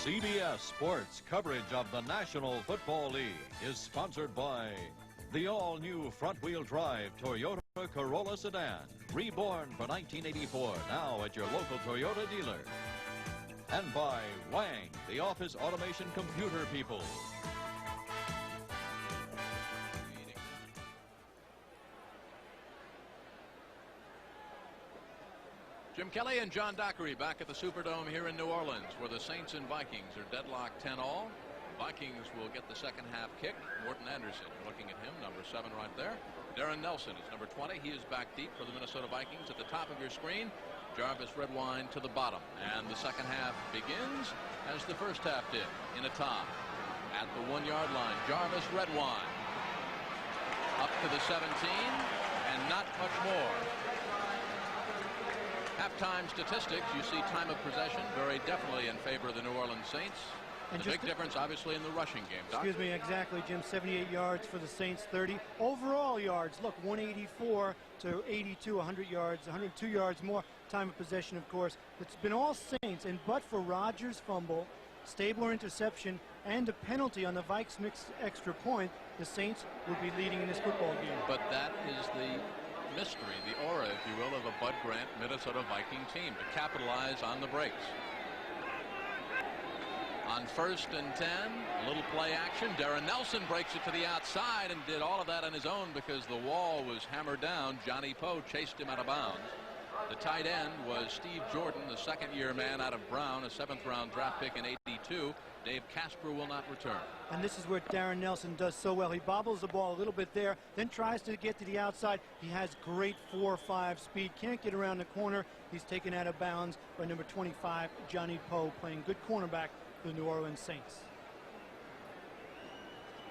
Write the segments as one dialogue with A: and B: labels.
A: CBS Sports coverage of the National Football League is sponsored by the all-new front-wheel drive Toyota Corolla sedan, reborn for 1984, now at your local Toyota dealer. And by Wang, the office automation computer people.
B: Jim Kelly and John Dockery back at the Superdome here in New Orleans, where the Saints and Vikings are deadlocked 10-all. Vikings will get the second half kick. Morton Anderson, you're looking at him, number 7 right there. Darren Nelson is number 20. He is back deep for the Minnesota Vikings. At the top of your screen, Jarvis Redwine to the bottom. And the second half begins as the first half did, in a tie. At the 1-yard line, Jarvis Redwine up to the 17, and not much more. Halftime statistics, you see time of possession very definitely in favor of the New Orleans Saints. And the big difference, obviously, in the rushing game. Doc?
C: Excuse me, exactly, Jim. 78 yards for the Saints, 30. Overall yards, look, 184 to 82, 100 yards, 102 yards more. Time of possession, of course. It's been all Saints, and but for Rodgers' fumble, Stabler interception, and a penalty on the Vikes mixed extra point, the Saints would be leading in this football game.
B: But that is the mystery, the aura, if you will, of a Bud Grant Minnesota Viking team, to capitalize on the breaks. On 1st and 10, a little play action. Darren Nelson breaks it to the outside and did all of that on his own because the wall was hammered down. Johnny Poe chased him out of bounds. The tight end was Steve Jordan, the second-year man out of Brown, a 7th-round draft pick in '82. Dave Casper will not return.
C: And this is where Darren Nelson does so well. He bobbles the ball a little bit there, then tries to get to the outside. He has great 4.5 speed, can't get around the corner. He's taken out of bounds by number 25, Johnny Poe, playing good cornerback for the New Orleans Saints.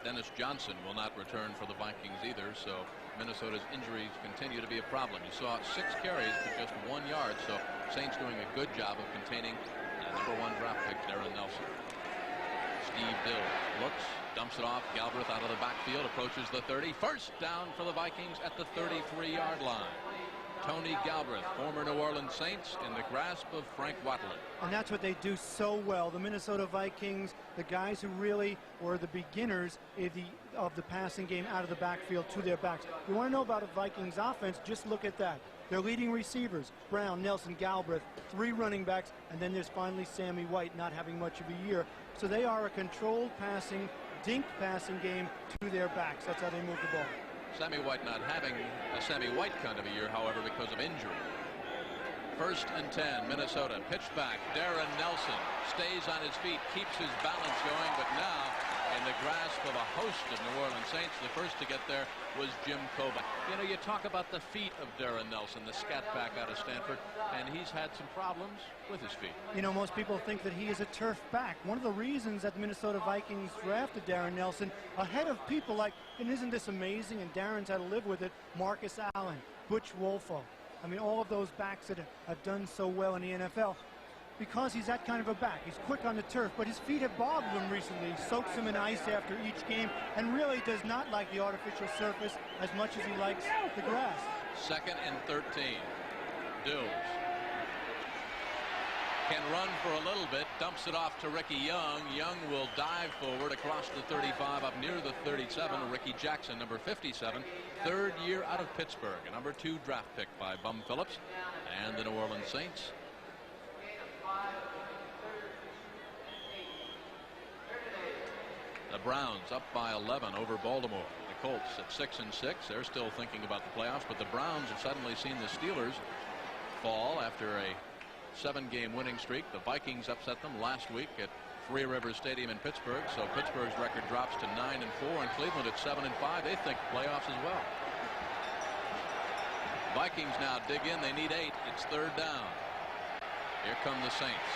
B: Dennis Johnson will not return for the Vikings either, so Minnesota's injuries continue to be a problem. You saw 6 carries for just 1 yard, so Saints doing a good job of containing number 1 draft pick, Darren Nelson. Steve Dill looks, dumps it off. Galbraith out of the backfield, approaches the 30. First down for the Vikings at the 33-yard line. Tony Galbraith, former New Orleans Saints, in the grasp of Frank Watler.
C: And that's what they do so well. The Minnesota Vikings, the guys who really were the beginners of the passing game out of the backfield to their backs. You want to know about a Vikings offense, just look at that. Their leading receivers, Brown, Nelson, Galbraith, 3 running backs, and then there's finally Sammy White not having much of a year. So they are a controlled passing, dink passing game to their backs. That's how they move the ball.
B: Sammy White not having a Sammy White kind of a year, however, because of injury. 1st and 10, Minnesota. Pitched back. Darren Nelson stays on his feet, keeps his balance going, but now in the grasp of a host of New Orleans Saints. The first to get there was Jim Kovac. You know, you talk about the feet of Darren Nelson, the scat back out of Stanford, and he's had some problems with his feet.
C: You know, most people think that he is a turf back. One of the reasons that the Minnesota Vikings drafted Darren Nelson ahead of people like, and isn't this amazing, and Darren's had to live with it, Marcus Allen, Butch Wolfo. I mean, all of those backs that have done so well in the NFL. Because he's that kind of a back. He's quick on the turf, but his feet have bothered him recently. He soaks them in ice after each game and really does not like the artificial surface as much as he likes the grass.
B: 2nd and 13. Dills can run for a little bit, dumps it off to Ricky Young. Young will dive forward across the 35 up near the 37. Ricky Jackson, number 57, 3rd year out of Pittsburgh, a number 2 draft pick by Bum Phillips and the New Orleans Saints. The Browns up by 11 over Baltimore. The Colts at 6-6. They're still thinking about the playoffs, but the Browns have suddenly seen the Steelers fall after a 7-game winning streak. The Vikings upset them last week at Three Rivers Stadium in Pittsburgh, so Pittsburgh's record drops to 9-4, and Cleveland at 7-5. They think playoffs as well. Vikings now dig in. They need 8. It's 3rd down. Here come the Saints.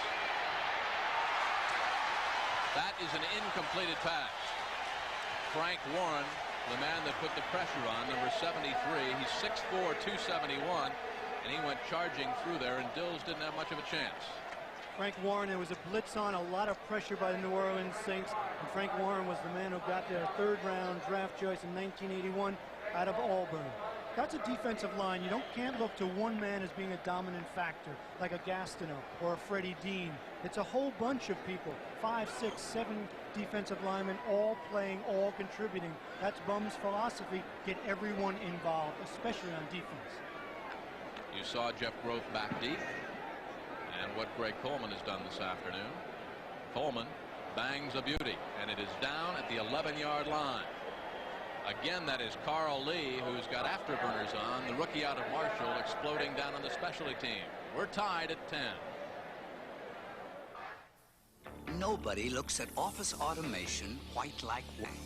B: That is an incompleted pass. Frank Warren, the man that put the pressure on, number 73. He's 6'4", 271, and he went charging through there, and Dills didn't have much of a chance.
C: Frank Warren, there was a blitz on, a lot of pressure by the New Orleans Saints, and Frank Warren was the man who got their 3rd-round draft choice in 1981 out of Auburn. That's a defensive line. You can't look to one man as being a dominant factor, like a Gastineau or a Freddie Dean. It's a whole bunch of people, 5, 6, 7 defensive linemen, all playing, all contributing. That's Bum's philosophy, get everyone involved, especially on defense.
B: You saw Jeff Groth back deep, and what Greg Coleman has done this afternoon. Coleman bangs a beauty, and it is down at the 11-yard line. Again, that is Carl Lee, who's got afterburners on, the rookie out of Marshall, exploding down on the specialty team. We're tied at 10.
D: Nobody looks at office automation quite like Wang.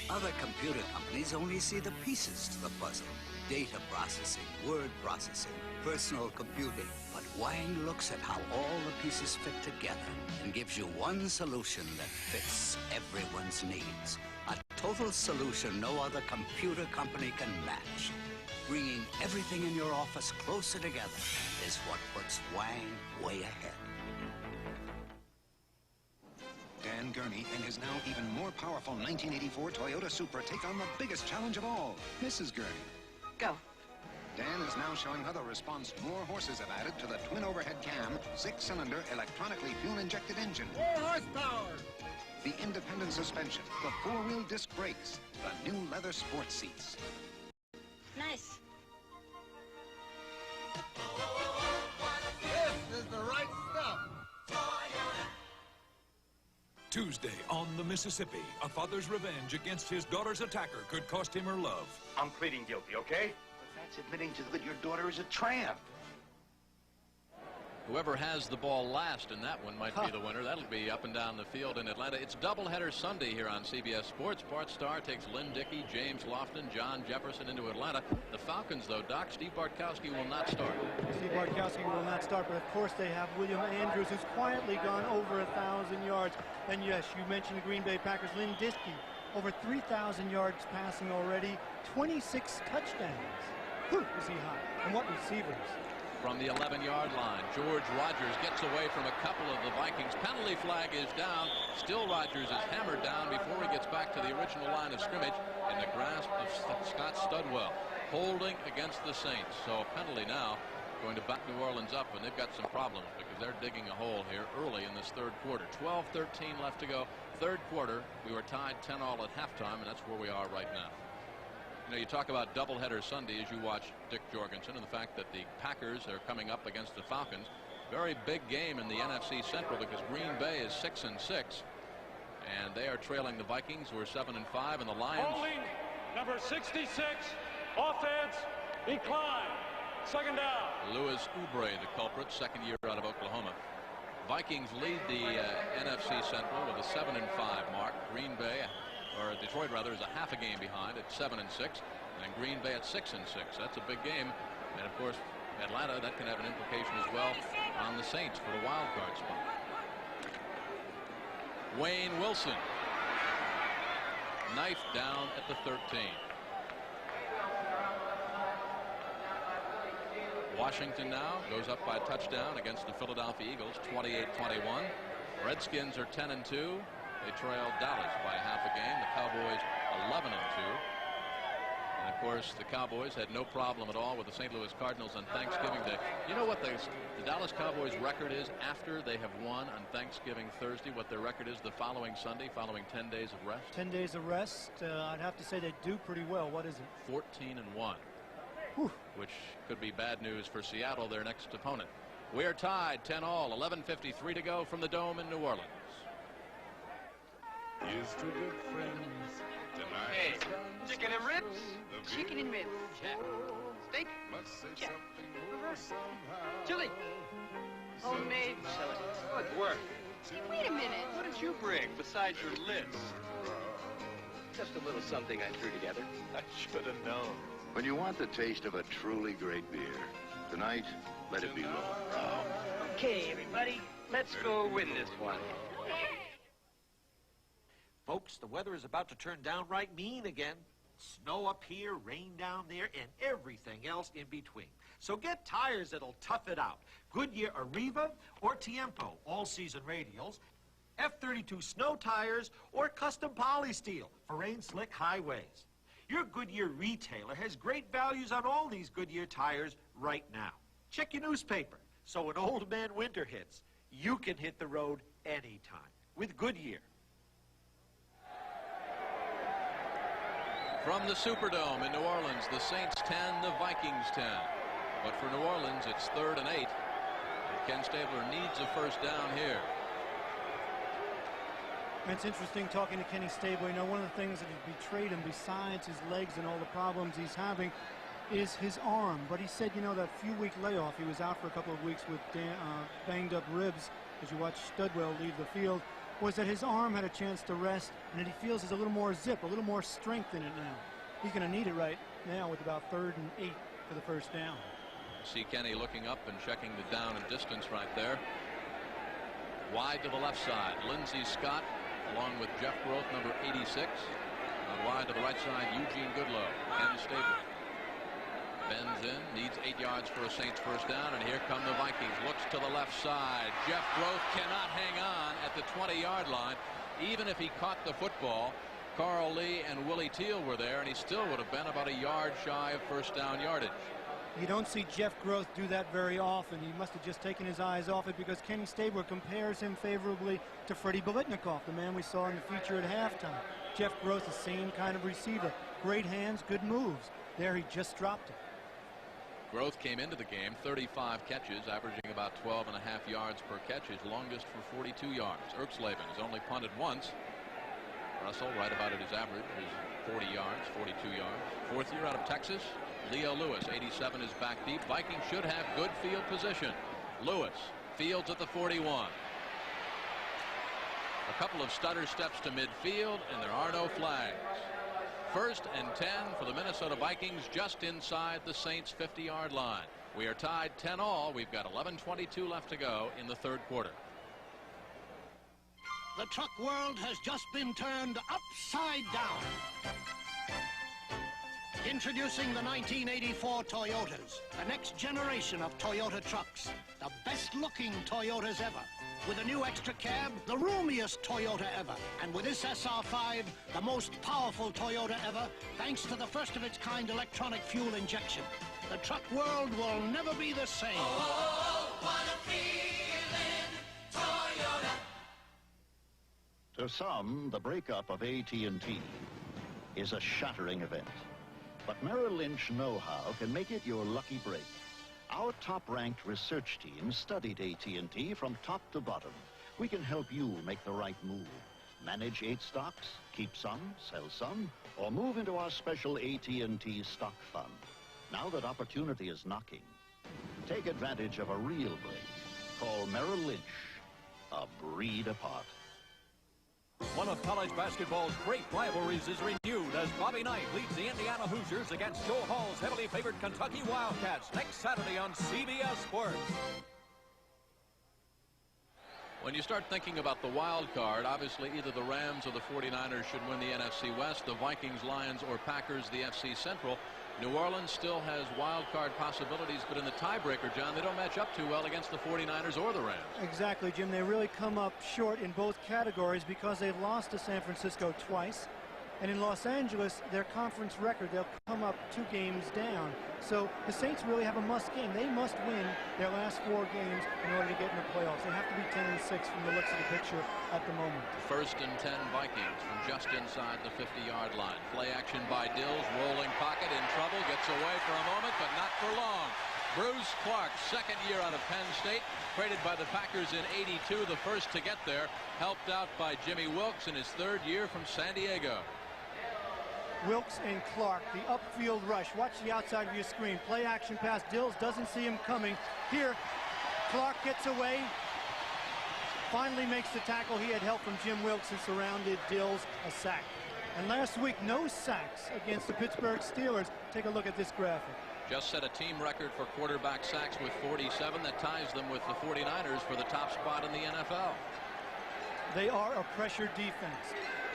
D: Other computer companies only see the pieces to the puzzle. Data processing, word processing, personal computing. But Wang looks at how all the pieces fit together and gives you one solution that fits everyone's needs. A total solution no other computer company can match. Bringing everything in your office closer together is what puts Wang way ahead.
E: Dan Gurney and his now even more powerful 1984 Toyota Supra take on the biggest challenge of all, Mrs. Gurney.
F: Go.
E: Dan is now showing her the response more horses have added to the twin overhead cam, 6-cylinder, electronically fuel-injected engine.
F: 4 horsepower.
E: The independent suspension, the 4-wheel disc brakes, the new leather sports seats.
F: Nice.
G: This is the right stuff.
H: Tuesday on the Mississippi, a father's revenge against his daughter's attacker could cost him her love.
G: I'm pleading guilty, okay?
I: But that's admitting to that your daughter is a tramp.
B: Whoever has the ball last in that one might be the winner. That'll be up and down the field in Atlanta. It's doubleheader Sunday here on CBS Sports. Bart Starr takes Lynn Dickey, James Lofton, John Jefferson into Atlanta. The Falcons, though, Doc, Steve Bartkowski will not start.
C: Steve Bartkowski will not start, but of course they have William Andrews, who's quietly gone over 1,000 yards. And yes, you mentioned the Green Bay Packers. Lynn Dickey, over 3,000 yards passing already, 26 touchdowns. Whew, is he hot? And what receivers.
B: From the 11-yard line, George Rogers gets away from a couple of the Vikings. Penalty flag is down. Still Rogers is hammered down before he gets back to the original line of scrimmage in the grasp of Scott Studwell, holding against the Saints. So a penalty now going to back New Orleans up, and they've got some problems because they're digging a hole here early in this third quarter. 12-13 left to go. Third quarter, we were tied 10-all at halftime, and that's where we are right now. You know, you talk about doubleheader Sunday as you watch Dick Jorgensen and the fact that the Packers are coming up against the Falcons. Very big game in the NFC Central because Green Bay is 6-6, and they are trailing the Vikings, who are 7-5, and the Lions.
J: Holding number 66, offense, decline, second down.
B: Louis Oubre, the culprit, second year out of Oklahoma. Vikings lead the NFC Central with a 7-5 mark. Green Bay, or Detroit rather, is a half a game behind at 7-6, and Green Bay at 6-6. That's a big game, and of course Atlanta, that can have an implication as well on the Saints for the wild card spot. Wayne Wilson knifed down at the 13. Washington now goes up by a touchdown against the Philadelphia Eagles, 28-21. Redskins are 10-2. They trailed Dallas by a half a game. The Cowboys 11-2. And of course the Cowboys had no problem at all with the St. Louis Cardinals on Thanksgiving Day. You know what the Dallas Cowboys record is after they have won on Thanksgiving Thursday? What their record is the following Sunday, following 10 days of rest?
C: 10 days of rest. I'd have to say they do pretty well. What is it?
B: 14-1.
C: Whew.
B: Which could be bad news for Seattle, their next opponent. We are tied 10-all, 11:53 to go from the Dome in New Orleans.
K: Here's to good friends tonight.
F: Hey, chicken and ribs? Chicken and ribs. Check. Steak? Check. Chili? Homemade chili.
G: Good work.
F: Hey, wait a minute.
G: What did you bring besides your lips? Just a little something I threw together. I should have known.
I: When you want the taste of a truly great beer, tonight, let it be Lower Brow.
F: Okay, everybody, let's go win this one.
L: Folks, the weather is about to turn downright mean again. Snow up here, rain down there, and everything else in between. So get tires that'll tough it out. Goodyear Arriva or Tiempo all-season radials, F32 snow tires, or custom polysteel for rain-slick highways. Your Goodyear retailer has great values on all these Goodyear tires right now. Check your newspaper. So when old man winter hits, you can hit the road anytime with Goodyear.
B: From the Superdome in New Orleans, the Saints 10, the Vikings 10. But for New Orleans, it's 3rd and 8. And Ken Stabler needs a first down here.
C: It's interesting talking to Kenny Stabler. You know, one of the things that has betrayed him, besides his legs and all the problems he's having, is his arm. But he said, you know, that few-week layoff, he was out for a couple of weeks with banged-up ribs, as you watch Studwell leave the field, was that his arm had a chance to rest, and that he feels there's a little more zip, a little more strength in it now. He's going to need it right now with about 3rd and 8 for the first down.
B: See Kenny looking up and checking the down and distance right there. Wide to the left side, Lindsey Scott, along with Jeff Groth, number 86. And wide to the right side, Eugene Goodlow. Ken Stabler bends in, needs 8 yards for a Saints first down, and here come the Vikings. Looks to the left side. Jeff Groth cannot hang on at the 20-yard line. Even if he caught the football, Carl Lee and Willie Teal were there, and he still would have been about a yard shy of first down yardage.
C: You don't see Jeff Groth do that very often. He must have just taken his eyes off it, because Kenny Stabler compares him favorably to Freddie Biletnikoff, the man we saw in the feature at halftime. Jeff Groth, the same kind of receiver. Great hands, good moves. There he just dropped it.
B: Groth came into the game 35 catches, averaging about 12.5 yards per catch, his longest for 42 yards. Erxleben has only punted once. Russell right about at his average is 40 yards, 42 yards. 4th year out of Texas. Leo Lewis, 87, is back deep. Vikings should have good field position. Lewis fields at the 41. A couple of stutter steps to midfield, and there are no flags. 1st and 10 for the Minnesota Vikings, just inside the Saints' 50-yard line. We are tied 10-all. We've got 11:22 left to go in the 3rd quarter.
M: The truck world has just been turned upside down. Introducing the 1984 Toyotas, the next generation of Toyota trucks, the best-looking Toyotas ever. With a new extra cab, the roomiest Toyota ever. And with this SR5, the most powerful Toyota ever, thanks to the first-of-its-kind electronic fuel injection. The truck world will never be the same.
N: Oh, what a feeling, Toyota.
O: To some, the breakup of AT&T is a shattering event. But Merrill Lynch know-how can make it your lucky break. Our top-ranked research team studied AT&T from top to bottom. We can help you make the right move. Manage 8 stocks, keep some, sell some, or move into our special AT&T stock fund. Now that opportunity is knocking, take advantage of a real break. Call Merrill Lynch, a breed apart.
A: One of college basketball's great rivalries is renewed as Bobby Knight leads the Indiana Hoosiers against Joe Hall's heavily favored Kentucky Wildcats next Saturday on CBS Sports.
B: When you start thinking about the wild card, obviously either the Rams or the 49ers should win the NFC West, the Vikings, Lions, or Packers the FC Central. New Orleans still has wild card possibilities, but in the tiebreaker, John, they don't match up too well against the 49ers or the Rams. Exactly,
C: Jim. They really come up short in both categories because they've lost to San Francisco twice. And in Los Angeles, their conference record, they'll come up 2 games down. So the Saints really have a must game. They must win their last 4 games in order to get in the playoffs. They have to be 10-6 from the looks of the picture at the moment.
B: 1st and 10 Vikings from just inside the 50-yard line. Play action by Dills, rolling pocket, in trouble, gets away for a moment, but not for long. Bruce Clark, 2nd year out of Penn State, traded by the Packers in '82, the first to get there, helped out by Jimmy Wilkes in his 3rd year from San Diego.
C: Wilkes and Clark, the upfield rush. Watch the outside of your screen. Play action pass. Dills doesn't see him coming. Here, Clark gets away. Finally makes the tackle. He had help from Jim Wilkes and surrounded Dills, a sack. And last week, no sacks against the Pittsburgh Steelers. Take a look at this graphic.
B: Just set a team record for quarterback sacks with 47. That ties them with the 49ers for the top spot in the NFL.
C: They are a pressure defense.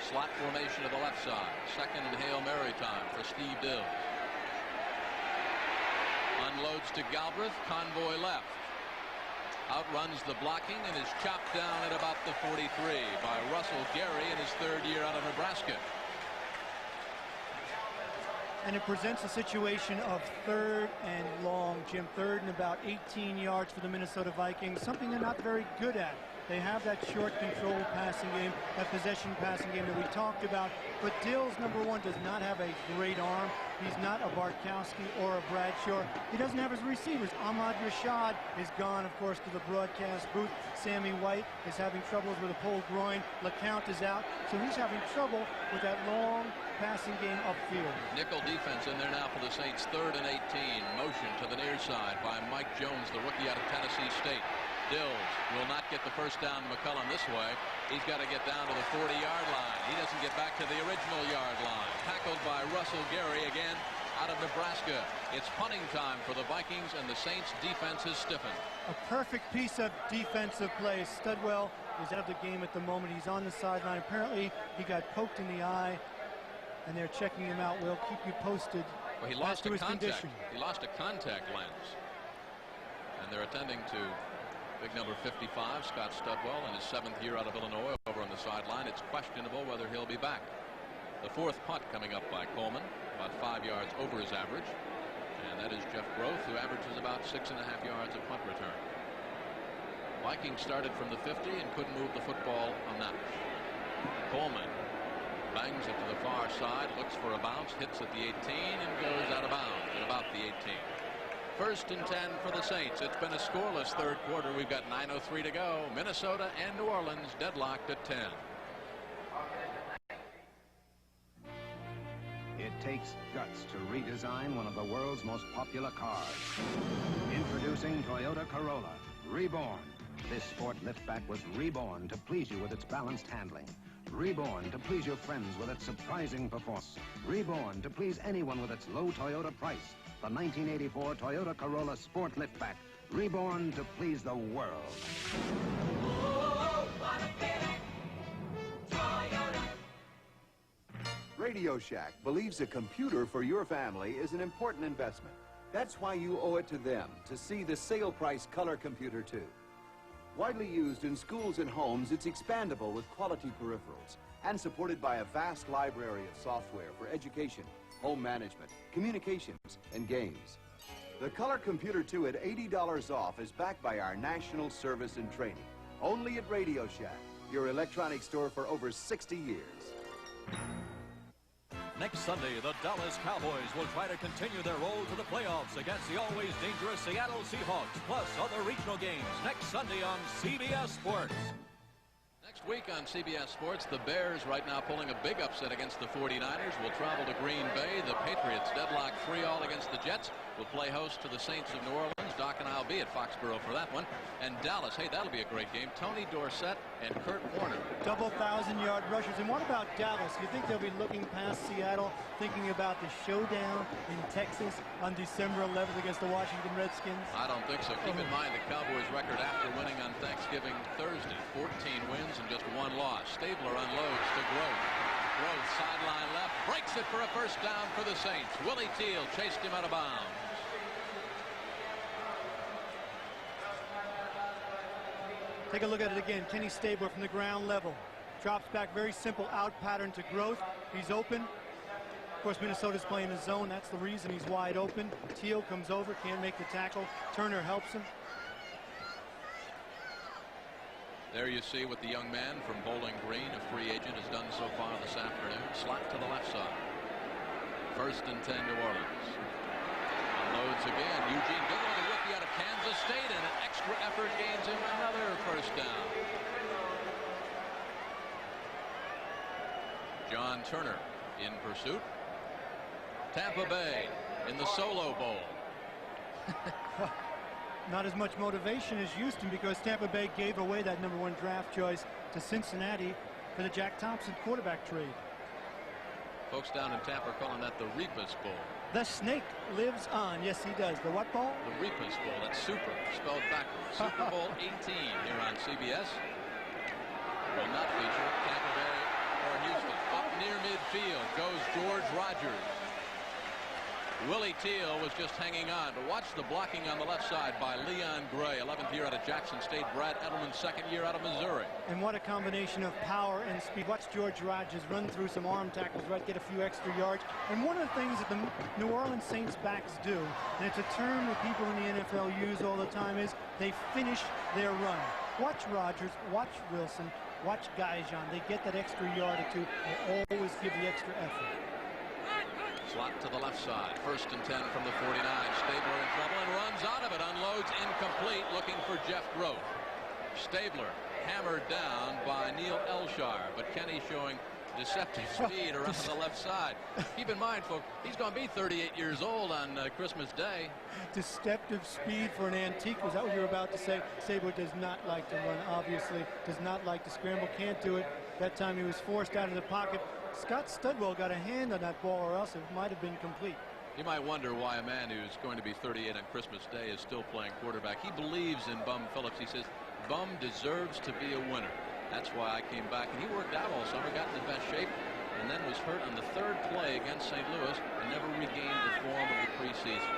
B: Slot formation to the left side. 2nd and Hail Mary time for Steve Dills. Unloads to Galbraith. Convoy left. Outruns the blocking and is chopped down at about the 43 by Russell Gary in his 3rd year out of Nebraska.
C: and it presents a situation of 3rd and long, Jim. 3rd and about 18 yards for the Minnesota Vikings, something they're not very good at. They have that short control passing game, that possession passing game that we talked about. But Dills, number one, does not have a great arm. He's not a Bartkowski or a Bradshaw. He doesn't have his receivers. Ahmad Rashad is gone, of course, to the broadcast booth. Sammy White is having troubles with a pulled groin. LeCount is out. So he's having trouble with that long passing game upfield.
B: Nickel defense in there now for the Saints. 3rd and 18. Motion to the near side by Mike Jones, the rookie out of Tennessee State. Dills will not get the first down to McCullum this way. He's got to get down to the 40-yard line. He doesn't get back to the original yard line. Tackled by Russell Gary again out of Nebraska. It's punting time for the Vikings, and the Saints' defense has stiffened.
C: A perfect piece of defensive play. Studwell is out of the game at the moment. He's on the sideline. Apparently, he got poked in the eye, and they're checking him out. We'll keep you posted.
B: Well, he lost a
C: his
B: contact.
C: condition.
B: He lost a contact lens, and they're attending to big number 55, Scott Studwell, in his 7th year out of Illinois, over on the sideline. It's questionable whether he'll be back. The 4th punt coming up by Coleman, about 5 yards over his average. And that is Jeff Groth, who averages about 6.5 yards of punt return. Vikings started from the 50 and couldn't move the football a notch. Coleman bangs it to the far side, looks for a bounce, hits at the 18, and goes out of bounds at about the 18. 1st and 10 for the Saints. It's been a scoreless 3rd quarter. We've got 9:03 to go. Minnesota and New Orleans deadlocked at 10.
E: It takes guts to redesign one of the world's most popular cars. Introducing Toyota Corolla, Reborn. This sport liftback was reborn to please you with its balanced handling. Reborn to please your friends with its surprising performance. Reborn to please anyone with its low Toyota price. The 1984 Toyota Corolla Sport Liftback, reborn to please the world.
N: Oh, what a feeling. Toyota.
P: Radio Shack believes a computer for your family is an important investment. That's why you owe it to them to see the sale price color computer too. Widely used in schools and homes, it's expandable with quality peripherals and supported by a vast library of software for education, home management, communications, and games. The Color Computer 2 at $80 off is backed by our national service and training. Only at Radio Shack, your electronics store for over 60 years.
A: Next Sunday, the Dallas Cowboys will try to continue their roll to the playoffs against the always dangerous Seattle Seahawks, plus other regional games next Sunday on CBS Sports.
B: Next week on CBS Sports, the Bears right now pulling a big upset against the 49ers will travel to Green Bay. The Patriots deadlock 3-3 against the Jets will play host to the Saints of New Orleans. Doc and I'll be at Foxborough for that one. And Dallas, hey, that'll be a great game. Tony Dorsett and Kurt Warner.
C: Double 1,000-yard rushers. And what about Dallas? You think they'll be looking past Seattle, thinking about the showdown in Texas on December 11th against the Washington Redskins?
B: I don't think so. Keep in mind the Cowboys' record after winning on Thanksgiving Thursday. 14 wins and just 1 loss. Stabler unloads to Groth. Groth sideline left. Breaks it for a first down for the Saints. Willie Teal chased him out of bounds.
C: Take a look at it again. Kenny Stabler from the ground level. Drops back, very simple out pattern to Groth. He's open. Of course, Minnesota's playing the zone. That's the reason he's wide open. Teal comes over, can't make the tackle. Turner helps him.
B: There you see what the young man from Bowling Green, a free agent, has done so far this afternoon. Slot to the left side. 1st and 10, New Orleans. Unloads again. Eugene Dillon, the rookie out of Kansas State, and an extra effort gains him another first down. John Turner in pursuit. Tampa Bay in the Solo Bowl.
C: Not as much motivation as Houston because Tampa Bay gave away that #1 draft choice to Cincinnati for the Jack Thompson quarterback trade.
B: Folks down in Tampa are calling that the Reapus Bowl.
C: The snake lives on. Yes, he does. The what bowl?
B: The Reapus Bowl. That's super, spelled backwards. Super Bowl 18 here on CBS. Will not feature Tampa Bay or Houston. Up near midfield goes George Rogers. Willie Teal was just hanging on, but watch the blocking on the left side by Leon Gray, 11th year out of Jackson State. Brad Edelman, 2nd year out of Missouri.
C: And what a combination of power and speed. Watch George Rogers run through some arm tackles, right, get a few extra yards. And one of the things that the New Orleans Saints backs do, and it's a term that people in the NFL use all the time, is they finish their run. Watch Rogers, watch Wilson, watch Gaijan. They get that extra yard or two. They always give the extra effort.
B: Slot to the left side. 1st and 10 from the 49. Stabler in trouble and runs out of it. Unloads incomplete, looking for Jeff Groth. Stabler hammered down by Neil Elshire, but Kenny showing deceptive speed around the left side. Keep in mind, folks, he's going to be 38 years old on Christmas Day.
C: Deceptive speed for an antique. Was that what you were about to say? Stabler does not like to run, obviously. Does not like to scramble. Can't do it. That time he was forced out of the pocket. Scott Studwell got a hand on that ball, or else it might have been complete.
B: You might wonder why a man who's going to be 38 on Christmas Day is still playing quarterback. He believes in Bum Phillips. He says, Bum deserves to be a winner. That's why I came back. And he worked out all summer, got in the best shape, and then was hurt on the 3rd play against St. Louis and never regained the form of the preseason.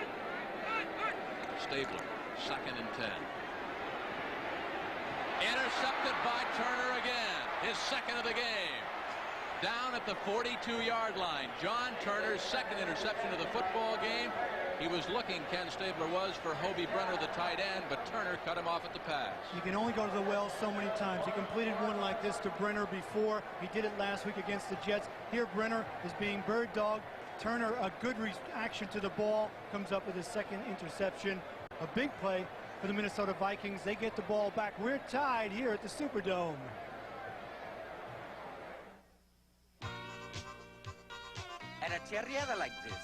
B: Stabler, 2nd and 10. Intercepted by Turner again. His 2nd of the game. Down at the 42-yard line. John Turner's 2nd interception of the football game. He was looking, Ken Stabler was, for Hobie Brenner, the tight end, but Turner cut him off at the pass.
C: You can only go to the well so many times. He completed one like this to Brenner before. He did it last week against the Jets. Here Brenner is being bird dogged. Turner, a good reaction to the ball, comes up with his 2nd interception. A big play for the Minnesota Vikings. They get the ball back. We're tied here at the Superdome.
Q: At a terriada like this,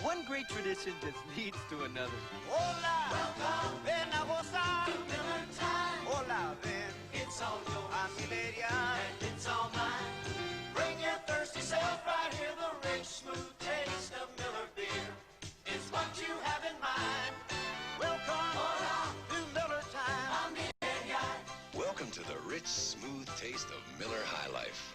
Q: one great tradition just leads to another.
N: Hola, welcome, ven a gozar, Miller time. Hola, ven, it's all yours. I'm Siberia, and it's all mine. Bring your thirsty self right here. The rich, smooth taste of Miller beer is what you have in mind. Welcome, hola, to Miller time. I'm Siberia.
R: Welcome to the rich, smooth taste of Miller High Life.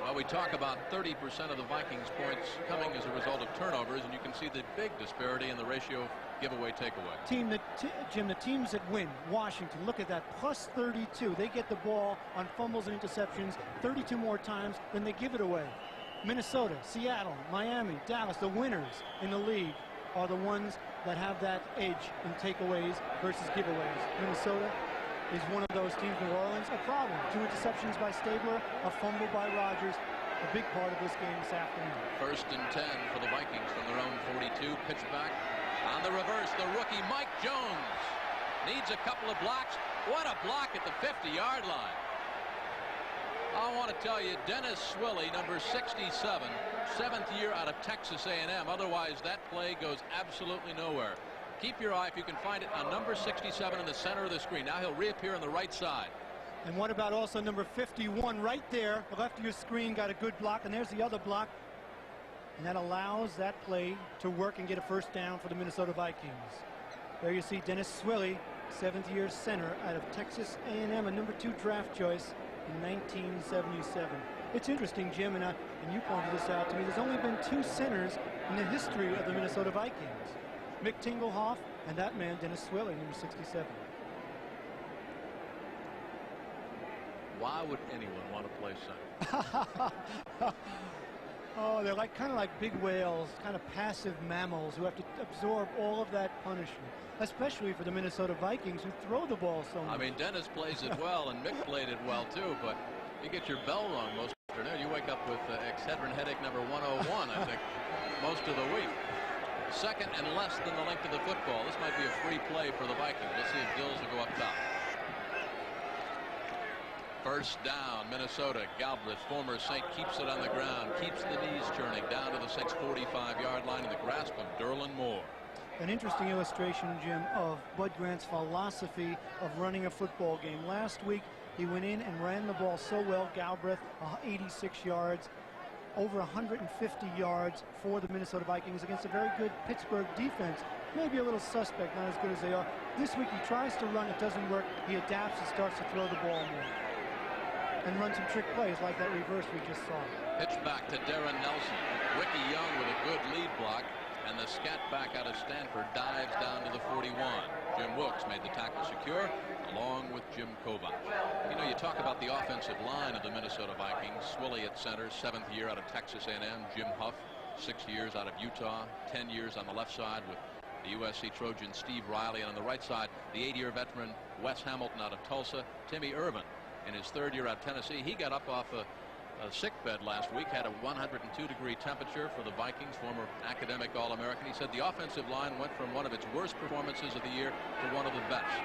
B: Well, we talk about 30% of the Vikings points coming as a result of turnovers, and you can see the big disparity in the ratio of giveaway takeaway.
C: Jim, the teams that win, Washington, look at that, plus 32. They get the ball on fumbles and interceptions 32 more times than they give it away. Minnesota, Seattle, Miami, Dallas, the winners in the league are the ones that have that edge in takeaways versus giveaways. Minnesota is one of those teams. New Orleans, a problem. 2 interceptions by Stabler, a fumble by Rogers. A big part of this game this afternoon.
B: 1st and 10 for the Vikings from their own 42. Pitch back. On the reverse, the rookie Mike Jones needs a couple of blocks. What a block at the 50-yard line. I want to tell you, Dennis Swilly, number 67, 7th year out of Texas A&M. Otherwise, that play goes absolutely nowhere. Keep your eye, if you can find it, on number 67 in the center of the screen. Now he'll reappear on the right side.
C: And what about also number 51 right there? The left of your screen got a good block, and there's the other block. And that allows that play to work and get a 1st down for the Minnesota Vikings. There you see Dennis Swilly, 7th year center out of Texas A&M, a number 2 draft choice in 1977. It's interesting, Jim, and you pointed this out to me. There's only been 2 centers in the history of the Minnesota Vikings. Mick Tinglehoff, and that man, Dennis Swilly, number 67.
B: Why would anyone want to play center?
C: Oh, they're kind of like big whales, kind of passive mammals who have to absorb all of that punishment, especially for the Minnesota Vikings, who throw the ball so much.
B: I mean, Dennis plays it well, and Mick played it well, too, but you get your bell rung most afternoon. You wake up with Excedrin headache number 101, I think, most of the week. 2nd and less than the length of the football. This might be a free play for the Vikings. Let's see if Dills will go up top. 1st down, Minnesota. Galbraith, former Saint, keeps it on the ground, keeps the knees churning down to the Saints' 45-yard line in the grasp of Derlin Moore.
C: An interesting illustration, Jim, of Bud Grant's philosophy of running a football game. Last week, he went in and ran the ball so well. Galbraith, 86 yards. Over 150 yards for the Minnesota Vikings against a very good Pittsburgh defense. Maybe a little suspect, not as good as they are. This week he tries to run, it doesn't work. He adapts and starts to throw the ball more. And run some trick plays like that reverse we just saw.
B: Pitch back to Darren Nelson. Ricky scat back out of Stanford, dives down to the 41. Jim Wilkes made the tackle secure, along with Jim Kovac. You know, you talk about the offensive line of the Minnesota Vikings. Swilly at center, 7th year out of Texas A&M. Jim Huff, 6 years out of Utah, 10 years on the left side with the USC Trojan Steve Riley, and on the right side, the 8-year veteran Wes Hamilton out of Tulsa. Timmy Irvin in his 3rd year out of Tennessee. He got up off a sick bed last week, had a 102-degree temperature for the Vikings, former academic All-American. He said the offensive line went from one of its worst performances of the year to one of the best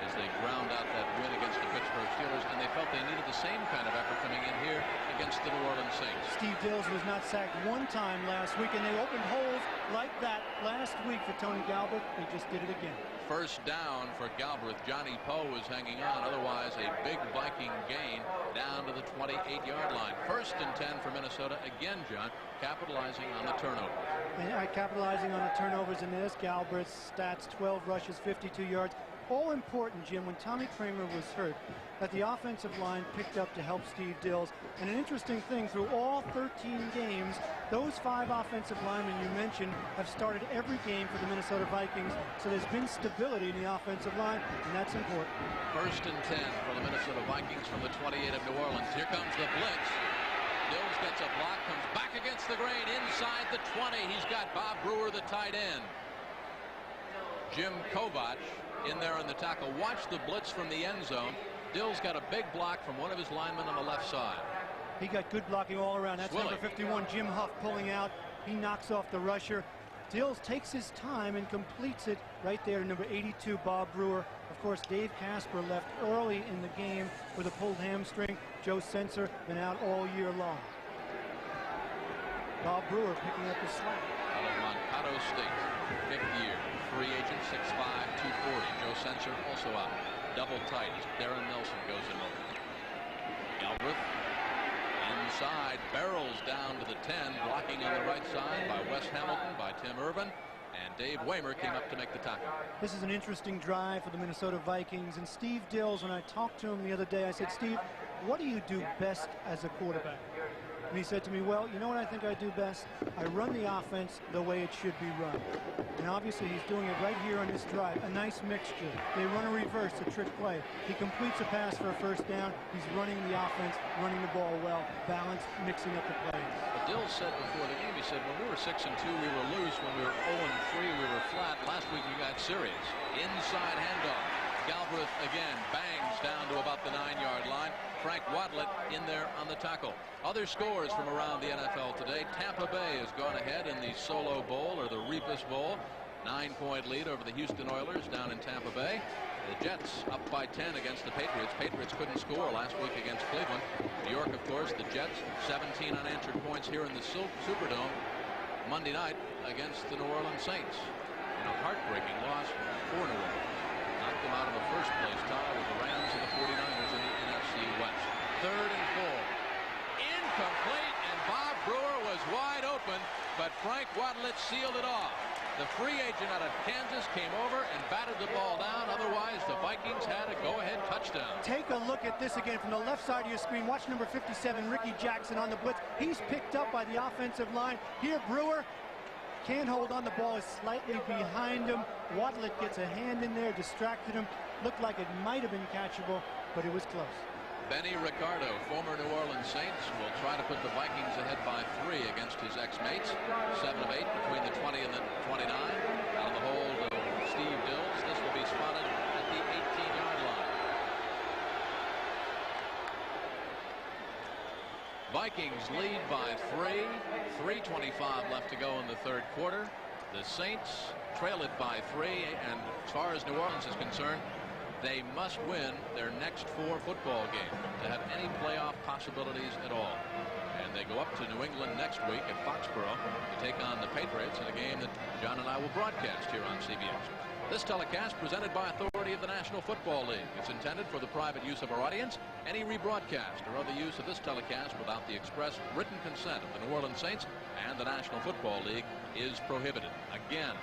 B: as they ground out that win against the Pittsburgh Steelers, and they felt they needed the same kind of effort coming in here against the New Orleans Saints.
C: Steve Dills was not sacked one time last week, and they opened holes like that last week for Tony Galbraith. They just did it again.
B: First down for Galbraith. Johnny Poe was hanging on. Otherwise, a big Viking gain down to the 28-yard line. 1st and 10 for Minnesota. Again, John, capitalizing on the turnover.
C: And capitalizing on the turnovers in this. Galbraith's stats, 12 rushes, 52 yards. All important, Jim, when Tommy Kramer was hurt, that the offensive line picked up to help Steve Dills. And an interesting thing, through all 13 games, those 5 offensive linemen you mentioned have started every game for the Minnesota Vikings. So there's been stability in the offensive line, and that's important.
B: 1st and 10 for the Minnesota Vikings from the 28 of New Orleans. Here comes the blitz. Dills gets a block, comes back against the grain inside the 20. He's got Bob Brewer, the tight end. Jim Kovac in there on the tackle. Watch the blitz from the end zone. Dills got a big block from one of his linemen on the left side.
C: He got good blocking all around. That's
B: Swilly.
C: Number 51, Jim Huff, pulling out. He knocks off the rusher. Dills takes his time and completes it right there to number 82, Bob Brewer. Of course, Dave Casper left early in the game with a pulled hamstring. Joe Sensor been out all year long. Bob Brewer picking up the slack.
B: Out of Mankato State, 5th year. Free agent, 6'5", 240. Joe Sensor also out. Double tight. Darren Nelson goes in over. Galbraith inside, barrels down to the 10, blocking on the right side by Wes Hamilton, by Tim Irvin, and Dave Waymer came up to make the tackle.
C: This is an interesting drive for the Minnesota Vikings, and Steve Dills, when I talked to him the other day, I said, Steve, what do you do best as a quarterback? And he said to me, well, you know what I think I do best? I run the offense the way it should be run. And obviously he's doing it right here on this drive. A nice mixture. They run a reverse, a trick play. He completes a pass for a 1st down. He's running the offense, running the ball well, balanced, mixing up the plays.
B: But Dills said before the game, he said, when we were 6-2, we were loose. When we were 0-3, we were flat. Last week we got serious. Inside handoff. Galbraith again bangs down to about the 9-yard line. Frank Wadlett in there on the tackle. Other scores from around the NFL today. Tampa Bay has gone ahead in the Solo Bowl, or the Rebus Bowl. 9-point lead over the Houston Oilers down in Tampa Bay. The Jets up by 10 against the Patriots. Patriots couldn't score last week against Cleveland. New York, of course, the Jets, 17 unanswered points here in the Superdome Monday night against the New Orleans Saints. In a heartbreaking loss for New Orleans. Knocked them out of the 1st place tie with the Rams and the 49ers in the NFC West. 3rd and 4. Incomplete, and Bob Brewer was wide open, but Frank Wadlett sealed it off. The free agent out of Kansas came over and batted the ball down. Otherwise, the Vikings had a go-ahead touchdown.
C: Take a look at this again from the left side of your screen. Watch number 57, Ricky Jackson, on the blitz. He's picked up by the offensive line. Here, Brewer can't hold on. The ball is slightly behind him. Wadlett gets a hand in there, distracted him. Looked like it might have been catchable, but it was close.
B: Benny Ricardo, former New Orleans Saints, will try to put the Vikings ahead by 3 against his ex-mates. 7 of 8 between the 20 and the 29. Out of the hold of Steve Dills. This will be spotted at the 18-yard line. Vikings lead by 3. 3:25 left to go in the 3rd quarter. The Saints trail it by 3, and as far as New Orleans is concerned, they must win their next 4 football games to have any playoff possibilities at all. And they go up to New England next week at Foxborough to take on the Patriots in a game that John and I will broadcast here on CBS. This telecast presented by authority of the National Football League. It's intended for the private use of our audience. Any rebroadcast or other use of this telecast without the express written consent of the New Orleans Saints and the National Football League is prohibited. Again,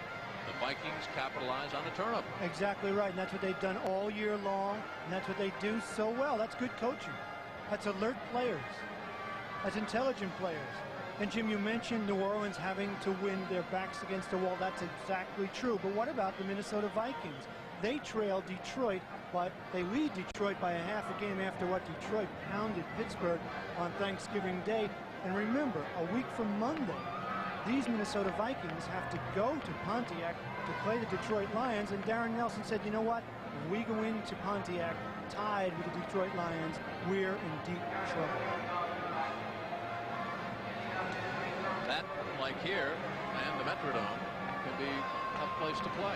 B: the Vikings capitalize on a turnover.
C: Exactly right, and that's what they've done all year long, and that's what they do so well. That's good coaching. That's alert players. That's intelligent players. And Jim, you mentioned New Orleans having to win their backs against the wall. That's exactly true. But what about the Minnesota Vikings? They trail Detroit, but they lead Detroit by a half a game after what Detroit pounded Pittsburgh on Thanksgiving Day. And remember, a week from Monday, these Minnesota Vikings have to go to Pontiac to play the Detroit Lions. And Darren Nelson said, you know what? If we go into Pontiac tied with the Detroit Lions, we're in deep trouble.
B: That, like here, and the Metrodome, can be a tough place to play.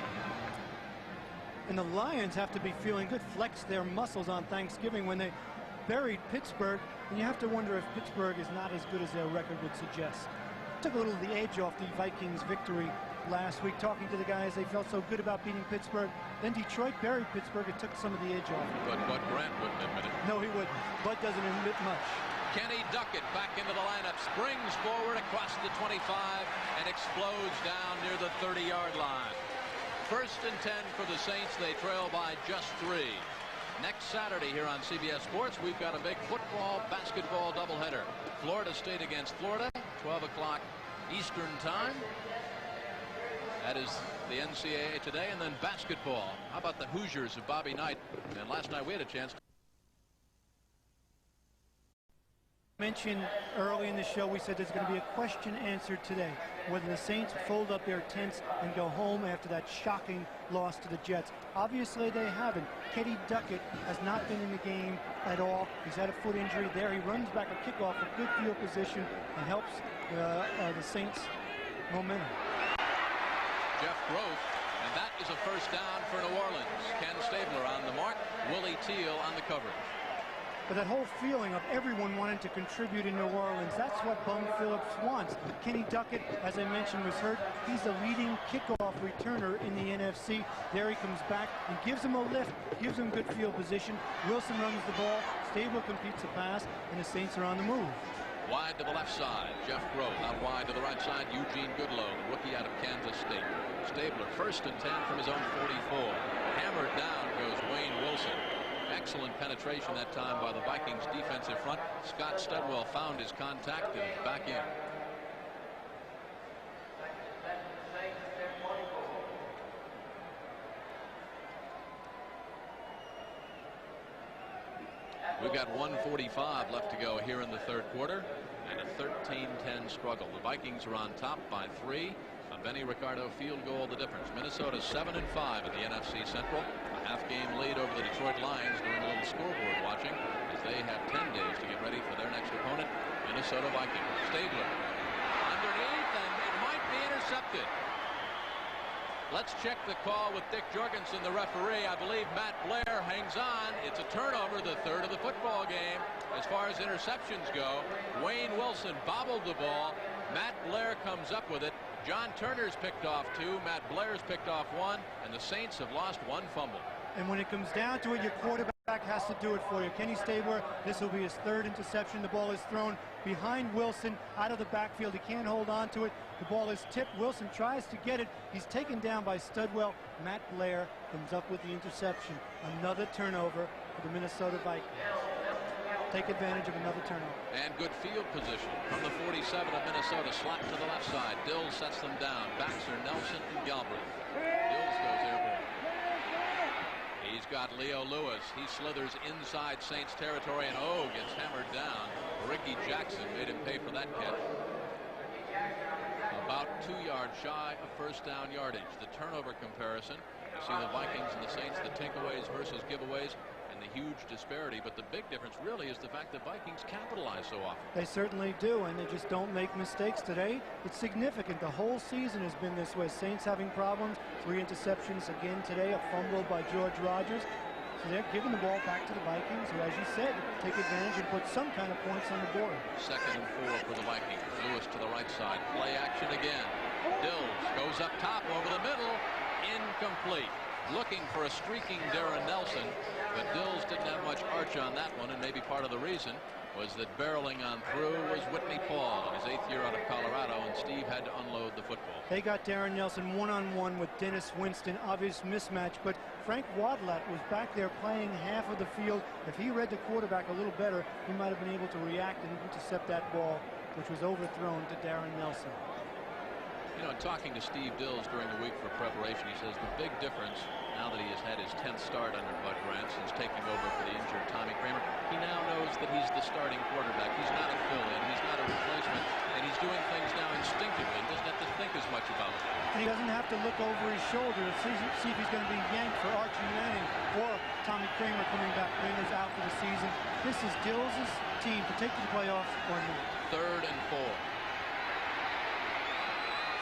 C: And the Lions have to be feeling good, flex their muscles on Thanksgiving when they buried Pittsburgh. And you have to wonder if Pittsburgh is not as good as their record would suggest. Took a little of the edge off the Vikings' victory last week. Talking to the guys, they felt so good about beating Pittsburgh. Then Detroit buried Pittsburgh. It took some of the edge off.
B: But Bud Grant wouldn't admit it.
C: No, he wouldn't. Bud doesn't admit much.
B: Kenny Duckett back into the lineup, springs forward across the 25 and explodes down near the 30-yard line. 1st and 10 for the Saints. They trail by just 3. Next Saturday here on CBS Sports, we've got a big football, basketball doubleheader. Florida State against Florida, 12 o'clock Eastern time. That is the NCAA today, and then basketball. How about the Hoosiers of Bobby Knight? And last night we had a chance to
C: mention early in the show, we said there's going to be a question answered today, whether the Saints fold up their tents and go home after that shocking loss to the Jets. Obviously they haven't. Kenny Duckett has not been in the game at all. He's had a foot injury there. He runs back a kickoff, a good field position, and helps the Saints momentum.
B: Jeff Groth, and that is a first down for New Orleans. Ken Stabler on the mark, Willie Teal on the coverage.
C: But that whole feeling of everyone wanting to contribute in New Orleans, that's what Bum Phillips wants. Kenny Duckett, as I mentioned, was hurt. He's the leading kickoff returner in the NFC. There he comes back and gives him a lift, gives him good field position. Wilson runs the ball, Stabler completes the pass, and the Saints are on the move.
B: Wide to the left side, Jeff Groh. Out wide to the right side, Eugene Goodlow, the rookie out of Kansas State. Stabler, 1st and 10 from his own 44. Hammered down goes Wayne Wilson. Excellent penetration that time by the Vikings defensive front. Scott Studwell found his contact and is back in. We've got 1:45 left to go here in the 3rd quarter and a 13-10 struggle. The Vikings are on top by 3. A Benny Ricardo field goal the difference. Minnesota 7-5 at the NFC Central. A half-game lead over the Detroit Lions doing a little scoreboard watching as they have 10 days to get ready for their next opponent, Minnesota Vikings. Stabler underneath, and it might be intercepted. Let's check the call with Dick Jorgensen, the referee. I believe Matt Blair hangs on. It's a turnover, the 3rd of the football game. As far as interceptions go, Wayne Wilson bobbled the ball. Matt Blair comes up with it. John Turner's picked off 2. Matt Blair's picked off 1. And the Saints have lost 1 fumble.
C: And when it comes down to it, your quarterback has to do it for you. Kenny Stabler, this will be his 3rd interception. The ball is thrown behind Wilson out of the backfield. He can't hold on to it. The ball is tipped. Wilson tries to get it. He's taken down by Studwell. Matt Blair comes up with the interception. Another turnover for the Minnesota Vikings. Take advantage of another turnover.
B: And good field position from the 47 of Minnesota. Slot to the left side. Dills sets them down. Backs are Nelson and Galbraith. Dills goes airborne. He's got Leo Lewis. He slithers inside Saints territory and gets hammered down. Ricky Jackson made him pay for that catch. About 2 yards shy of first down yardage. The turnover comparison. You see the Vikings and the Saints, the takeaways versus giveaways, and the huge disparity. But the big difference really is the fact that Vikings capitalize so often.
C: They certainly do, and they just don't make mistakes today. It's significant. The whole season has been this way. Saints having problems. 3 interceptions again today. A fumble by George Rogers. So they're giving the ball back to the Vikings, who, as you said, take advantage and put some kind of points on the board.
B: 2nd and 4 for the Vikings. Lewis to the right side. Play action again. Dills goes up top over the middle. Incomplete. Looking for a streaking Darren Nelson, but Dills didn't have much arch on that one, and maybe part of the reason was that barreling on through was Whitney Paul in his 8th year out of Colorado, and Steve had to unload the football.
C: They got Darren Nelson one-on-one with Dennis Winston. Obvious mismatch, but Frank Wadlat was back there playing half of the field. If he read the quarterback a little better, he might have been able to react and intercept that ball which was overthrown to Darren Nelson.
B: You know, in talking to Steve Dills during the week for preparation, he says the big difference now that he has had his 10th start under Bud Grant since taking over for the injured Tommy Kramer, he now knows that he's the starting quarterback. He's not a fill-in, he's not a replacement, and he's doing things now instinctively. He doesn't have to think as much about it.
C: And he doesn't have to look over his shoulder to see if he's going to be yanked for Archie Manning or Tommy Kramer coming back. Kramer's out for the season. This is Dills' team to take to the playoffs or not.
B: 3rd and 4.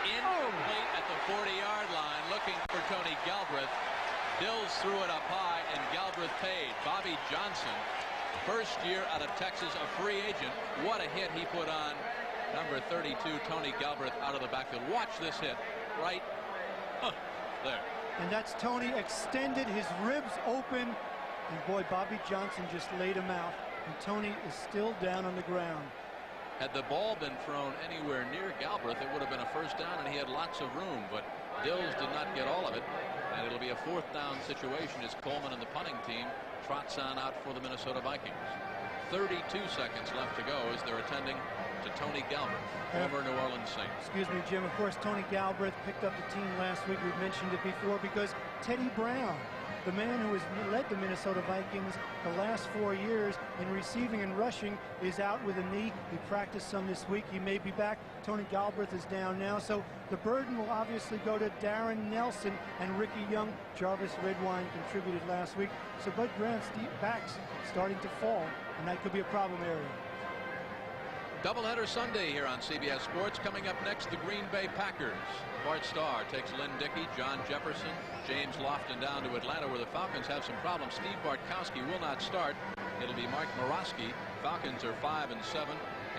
B: Incomplete at the 40-yard line, looking for Tony Galbraith. Dills threw it up high, and Galbraith paid. Bobby Johnson, first year out of Texas, a free agent. What a hit he put on number 32, Tony Galbraith, out of the backfield. Watch this hit right there.
C: And that's Tony extended his ribs open, and boy, Bobby Johnson just laid him out, and Tony is still down on the ground.
B: Had the ball been thrown anywhere near Galbraith, it would have been a first down, and he had lots of room, but Dills did not get all of it, and it'll be a 4th down situation as Coleman and the punting team trots on out for the Minnesota Vikings. 32 seconds left to go as they're attending to Tony Galbraith, former New Orleans Saint.
C: Excuse me, Jim. Of course, Tony Galbraith picked up the team last week. We've mentioned it before because Teddy Brown, the man who has led the Minnesota Vikings the last 4 years in receiving and rushing, is out with a knee. He practiced some this week. He may be back. Tony Galbraith is down now. So the burden will obviously go to Darren Nelson and Ricky Young. Jarvis Redwine contributed last week. So Bud Grant's backs starting to fall, and that could be a problem area.
B: Doubleheader Sunday here on CBS Sports. Coming up next, the Green Bay Packers. Bart Starr takes Lynn Dickey, John Jefferson, James Lofton down to Atlanta, where the Falcons have some problems. Steve Bartkowski will not start. It'll be Mark Morosky. Falcons are 5-7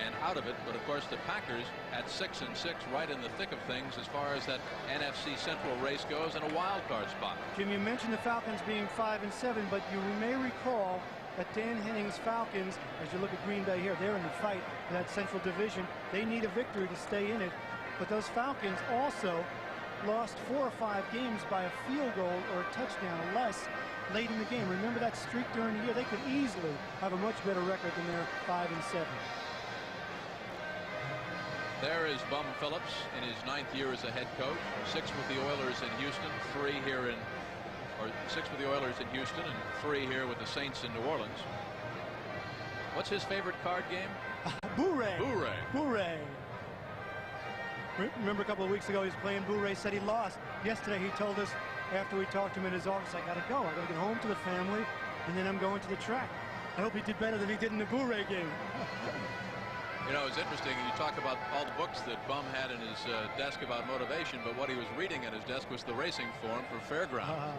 B: and out of it. But of course, the Packers at 6-6, right in the thick of things as far as that NFC Central race goes, and a wild card spot.
C: Jim, you mentioned the Falcons being 5-7, but you may recall that Dan Henning's Falcons, as you look at Green Bay here, they're in the fight for that Central Division. They need a victory to stay in it. But those Falcons also lost 4 or 5 games by a field goal or a touchdown or less late in the game. Remember that streak during the year? They could easily have a much better record than their 5-7.
B: There is Bum Phillips in his 9th year as a head coach. 6 with the Oilers in Houston, 3 here in, or 6 with the Oilers in Houston, and 3 here with the Saints in New Orleans. What's his favorite card game?
C: Bourré.
B: Bourré.
C: Bourré. Remember a couple of weeks ago he was playing Bourré, said he lost. Yesterday he told us after we talked to him in his office, I gotta go. I gotta get home to the family, and then I'm going to the track. I hope he did better than he did in the Bourré game.
B: You know, it's interesting. You talk about all the books that Bum had in his desk about motivation, but what he was reading at his desk was the racing form for Fairground.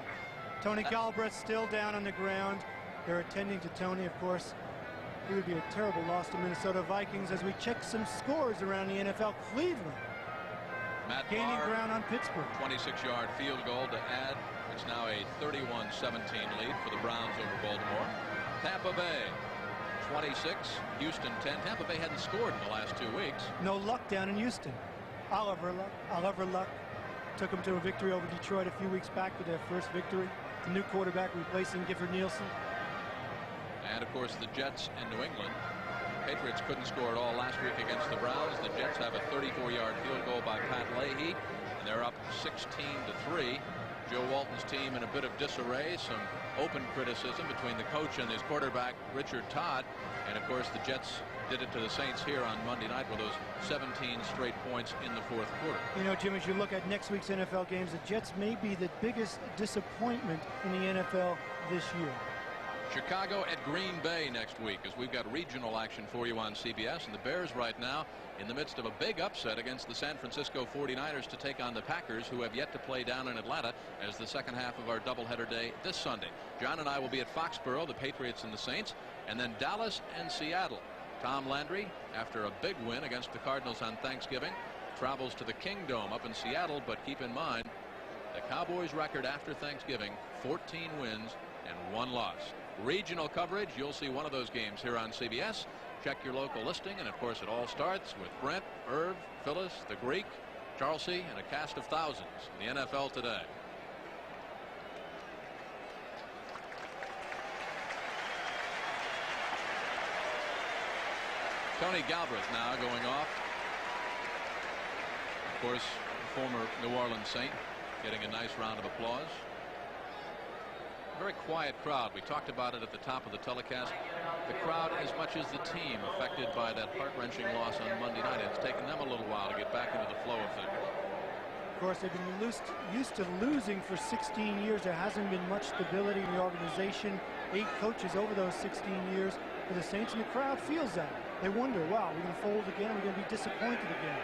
C: Tony Galbraith still down on the ground. They're attending to Tony, of course. It would be a terrible loss to Minnesota Vikings as we check some scores around the NFL. Cleveland
B: Matt
C: gaining
B: Barr,
C: ground on Pittsburgh.
B: 26-yard field goal to add. It's now a 31-17 lead for the Browns over Baltimore. Tampa Bay 26, Houston 10. Tampa Bay hadn't scored in the last 2 weeks.
C: No luck down in Houston. Oliver Luck took them to a victory over Detroit a few weeks back with their first victory. The new quarterback replacing Gifford Nielsen.
B: And of course the Jets and New England. Patriots couldn't score at all last week against the Browns. The Jets have a 34-yard field goal by Pat Leahy, and they're up 16-3. Joe Walton's team in a bit of disarray. Some open criticism between the coach and his quarterback, Richard Todd. And of course the Jets did it to the Saints here on Monday night with those 17 straight points in the 4th quarter.
C: You know, Jim, as you look at next week's NFL games, the Jets may be the biggest disappointment in the NFL this year.
B: Chicago at Green Bay next week, as we've got regional action for you on CBS, and the Bears right now in the midst of a big upset against the San Francisco 49ers to take on the Packers, who have yet to play down in Atlanta as the second half of our doubleheader day this Sunday. John and I will be at Foxborough, the Patriots and the Saints, and then Dallas and Seattle. Tom Landry, after a big win against the Cardinals on Thanksgiving, travels to the Kingdome up in Seattle, but keep in mind the Cowboys' record after Thanksgiving, 14 wins and 1 loss. Regional coverage, you'll see one of those games here on CBS. Check your local listing, and of course it all starts with Brent, Irv, Phyllis, the Greek, Charles C., and a cast of thousands in the NFL today. Tony Galbraith now going off. Of course, former New Orleans Saint getting a nice round of applause. Very quiet crowd. We talked about it at the top of the telecast. The crowd, as much as the team, affected by that heart-wrenching loss on Monday night. It's taken them a little while to get back into the flow of things.
C: Of course, they've been used to losing for 16 years. There hasn't been much stability in the organization. 8 coaches over those 16 years for the Saints, and the crowd feels that. They wonder, wow, we're going to fold again. We're going to be disappointed again.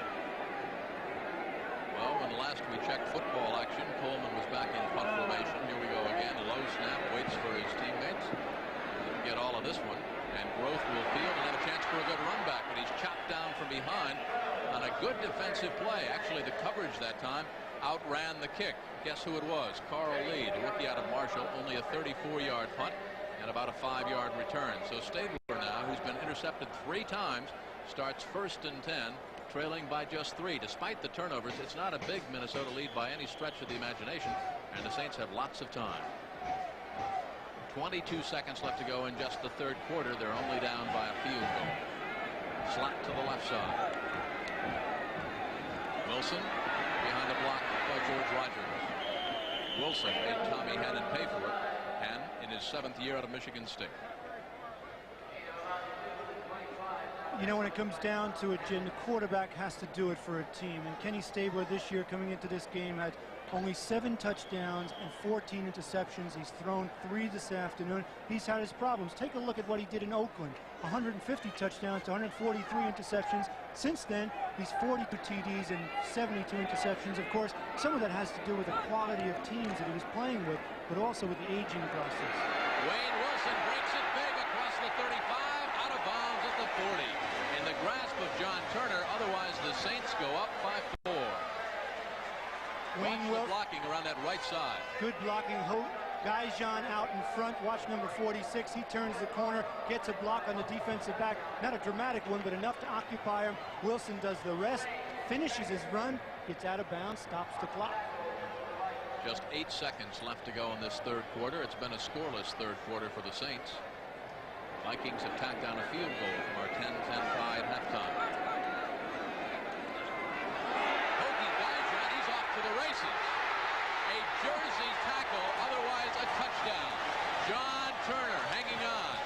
B: Well, when last we checked football action, Coleman was back in punt formation. Here we go again. Low snap, waits for his teammates. Didn't get all of this one. And Groth will field and have a chance for a good run back, but he's chopped down from behind on a good defensive play. Actually, the coverage that time outran the kick. Guess who it was? Carl Lee, the rookie out of Marshall. Only a 34-yard punt and about a 5-yard return. So Stabler now, who's been intercepted 3 times, starts 1st and 10. Trailing by just 3. Despite the turnovers, it's not a big Minnesota lead by any stretch of the imagination, and the Saints have lots of time. 22 seconds left to go in just the 3rd quarter. They're only down by a field goal. Slot to the left side. Wilson behind the block by George Rogers. Wilson made Tommy Hannon pay for it. Hannon in his 7th year out of Michigan State.
C: You know, when it comes down to it, Jim, the quarterback has to do it for a team. And Kenny Stabler this year, coming into this game, had only 7 touchdowns and 14 interceptions. He's thrown 3 this afternoon. He's had his problems. Take a look at what he did in Oakland. 150 touchdowns to 143 interceptions. Since then, he's 42 TDs and 72 interceptions. Of course, some of that has to do with the quality of teams that he was playing with, but also with the aging process.
B: Wayne Wilson breaks it big across the 35, out of bounds at the 40. In the grasp of John Turner, otherwise the Saints go up by 4. Wayne Wilson blocking around that right side.
C: Good blocking. Guyjon out in front. Watch number 46. He turns the corner, gets a block on the defensive back. Not a dramatic one, but enough to occupy him. Wilson does the rest, finishes his run, gets out of bounds, stops the clock.
B: Just 8 seconds left to go in this 3rd quarter. It's been a scoreless 3rd quarter for the Saints. Vikings have tacked down a field goal from our 10-10 tie at halftime. Guyjon, he's off to the races. A Jersey tackle, otherwise a touchdown. John Turner hanging on.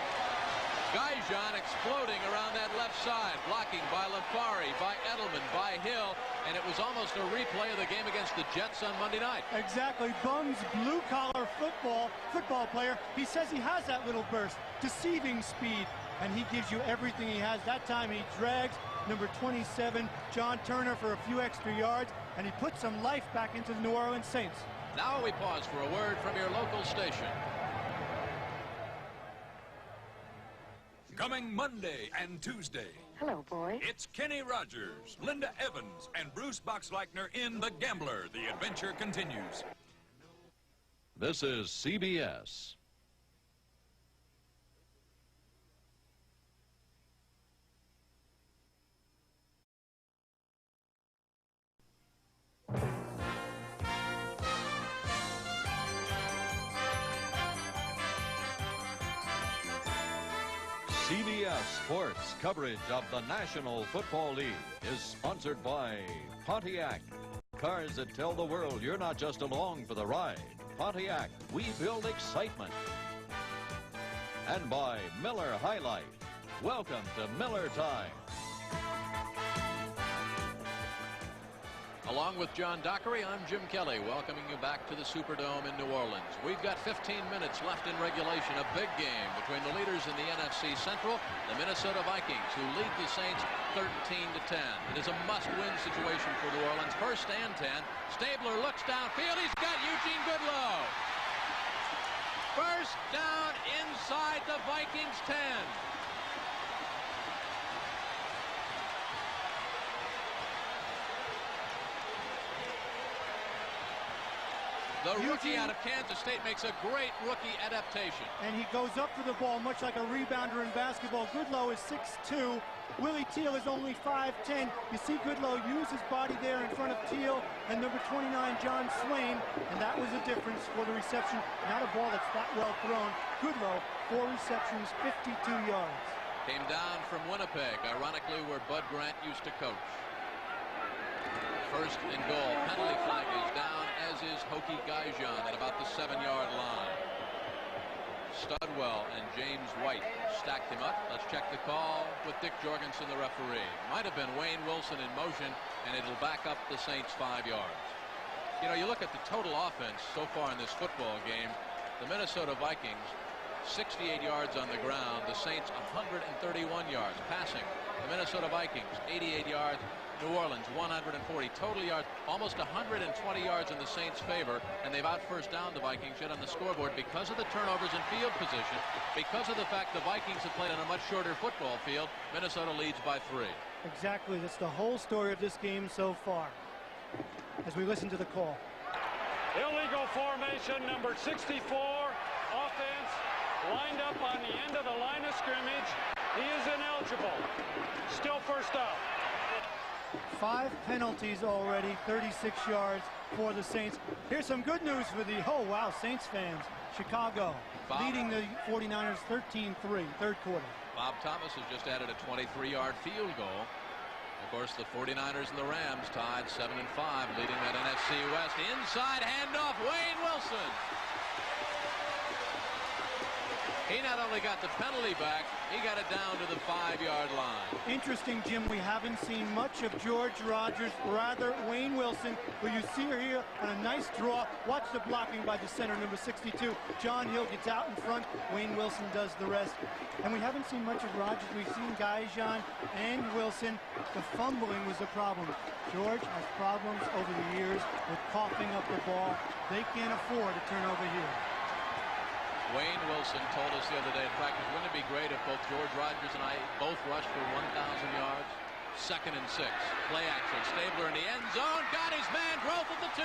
B: Guyjon exploding around that left side, blocking by Lafari, by Edelman, by Hill, and it was almost a replay of the game against the Jets on Monday night.
C: Exactly. Bum's blue-collar football player. He says he has that little burst, deceiving speed, and he gives you everything he has. That time he drags number 27, John Turner, for a few extra yards, and he puts some life back into the New Orleans Saints.
B: Now we pause for a word from your local station.
H: Coming Monday and Tuesday.
S: Hello, boy.
H: It's Kenny Rogers, Linda Evans, and Bruce Boxleitner in The Gambler. The adventure continues.
A: This is CBS. CBS Sports coverage of the National Football League is sponsored by Pontiac. Cars that tell the world you're not just along for the ride. Pontiac, we build excitement. And by Miller High Life. Welcome to Miller Time.
B: Along with John Dockery, I'm Jim Kelly, welcoming you back to the Superdome in New Orleans. We've got 15 minutes left in regulation, a big game between the leaders in the NFC Central, the Minnesota Vikings, who lead the Saints 13-10. It is a must-win situation for New Orleans, 1st and 10. Stabler looks downfield. He's got Eugene Goodlow. First down inside the Vikings 10. The rookie out of Kansas State makes a great rookie adaptation.
C: And he goes up for the ball, much like a rebounder in basketball. Goodlow is 6'2". Willie Teal is only 5'10". You see Goodlow use his body there in front of Teal and number 29, John Swain. And that was the difference for the reception. Not a ball that's that well thrown. Goodlow, 4 receptions, 52 yards.
B: Came down from Winnipeg, ironically where Bud Grant used to coach. First and goal. Penalty flag is down, as is Hokie Gaijan at about the 7-yard line. Studwell and James White stacked him up. Let's check the call with Dick Jorgensen, the referee. Might have been Wayne Wilson in motion, and it'll back up the Saints 5 yards. You know, you look at the total offense so far in this football game. The Minnesota Vikings, 68 yards on the ground. The Saints, 131 yards passing. The Minnesota Vikings, 88 yards. New Orleans, 140 total yards, almost 120 yards in the Saints' favor, and they've out first down the Vikings yet on the scoreboard because of the turnovers in field position, because of the fact the Vikings have played on a much shorter football field. Minnesota leads by 3.
C: Exactly. That's the whole story of this game so far. As we listen to the call.
J: Illegal formation, number 64, offense, lined up on the end of the line of scrimmage. He is ineligible. Still first out.
C: 5 penalties already, 36 yards for the Saints. Here's some good news for the, Saints fans. Chicago leading the 49ers 13-3, third quarter.
B: Bob Thomas has just added a 23-yard field goal. Of course, the 49ers and the Rams tied 7-5, leading that NFC West. Inside handoff, Wayne Wilson. He not only got the penalty back, he got it down to the 5-yard line.
C: Interesting, Jim, we haven't seen much of George Rogers, rather Wayne Wilson, who you see here on a nice draw. Watch the blocking by the center, number 62. John Hill gets out in front. Wayne Wilson does the rest. And we haven't seen much of Rogers. We've seen Gaijan and Wilson. The fumbling was the problem. George has problems over the years with coughing up the ball. They can't afford to turn over here.
B: Wayne Wilson told us the other day in practice, wouldn't it be great if both George Rogers and I both rushed for 1,000 yards? 2nd and 6. Play action. Stabler in the end zone. Got his man. Growth at the 2.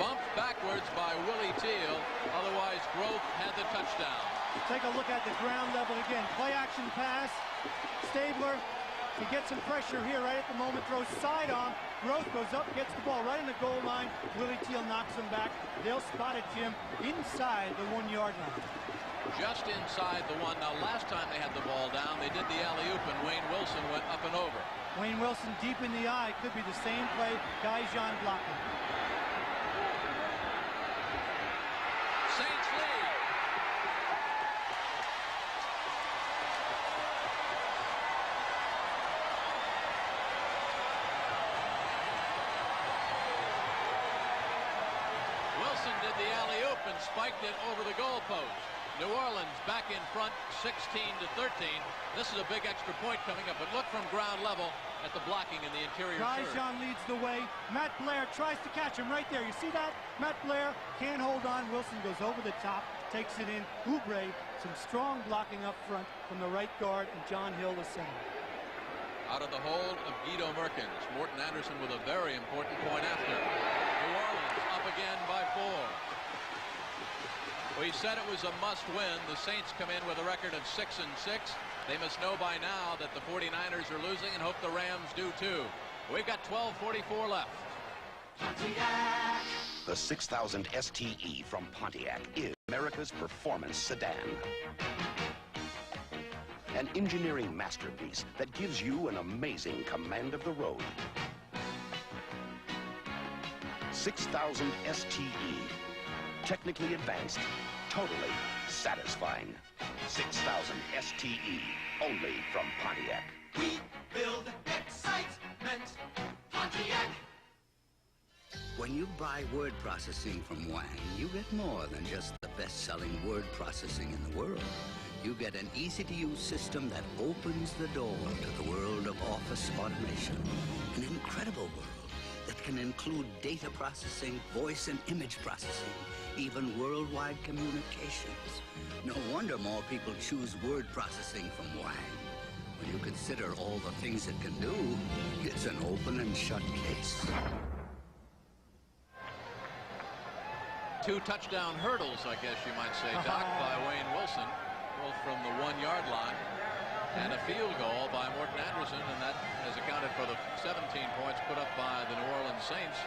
B: Bumped backwards by Willie Teal. Otherwise, Growth had the touchdown.
C: Take a look at the ground level again. Play action pass. Stabler. He gets some pressure here right at the moment. Throws sidearm. Growth goes up, gets the ball right in the goal line. Willie Teal knocks him back. They'll spot it, Jim, inside the 1-yard line.
B: Just inside the 1. Now, last time they had the ball down, they did the alley-oop, and Wayne Wilson went up and over.
C: Wayne Wilson deep in the eye. Could be the same play. Gaijan blocking.
B: Saints lead. Wilson did the alley-oop and spiked it over the goalpost. New Orleans back in front, 16-13. This is a big extra point coming up, but look from ground level at the blocking in the interior third.
C: Gaijan leads the way. Matt Blair tries to catch him right there. You see that? Matt Blair can't hold on. Wilson goes over the top, takes it in. Oubre, some strong blocking up front from the right guard, and John Hill, the center.
B: Out of the hold of Guido Merkins. Morton Anderson with a very important point after. New Orleans up again by 4. We said it was a must-win. The Saints come in with a record of 6-6. They must know by now that the 49ers are losing and hope the Rams do too. We've got 12:44 left.
S: Pontiac. The 6000 STE from Pontiac is America's performance sedan. An engineering masterpiece that gives you an amazing command of the road. 6000 STE. Technically advanced, totally satisfying. 6000 STE, only from Pontiac.
N: We build excitement. Pontiac.
D: When you buy word processing from Wang, you get more than just the best-selling word processing in the world. You get an easy-to-use system that opens the door to the world of office automation. An incredible world that can include data processing, voice and image processing, even worldwide communications. No wonder more people choose word processing from Wang. When you consider all the things it can do, it's an open and shut case.
B: 2 touchdown hurdles, I guess you might say, Doc, by Wayne Wilson, both from the 1-yard line, and a field goal by Morton Anderson, and that has accounted for the 17 points put up by the New Orleans Saints.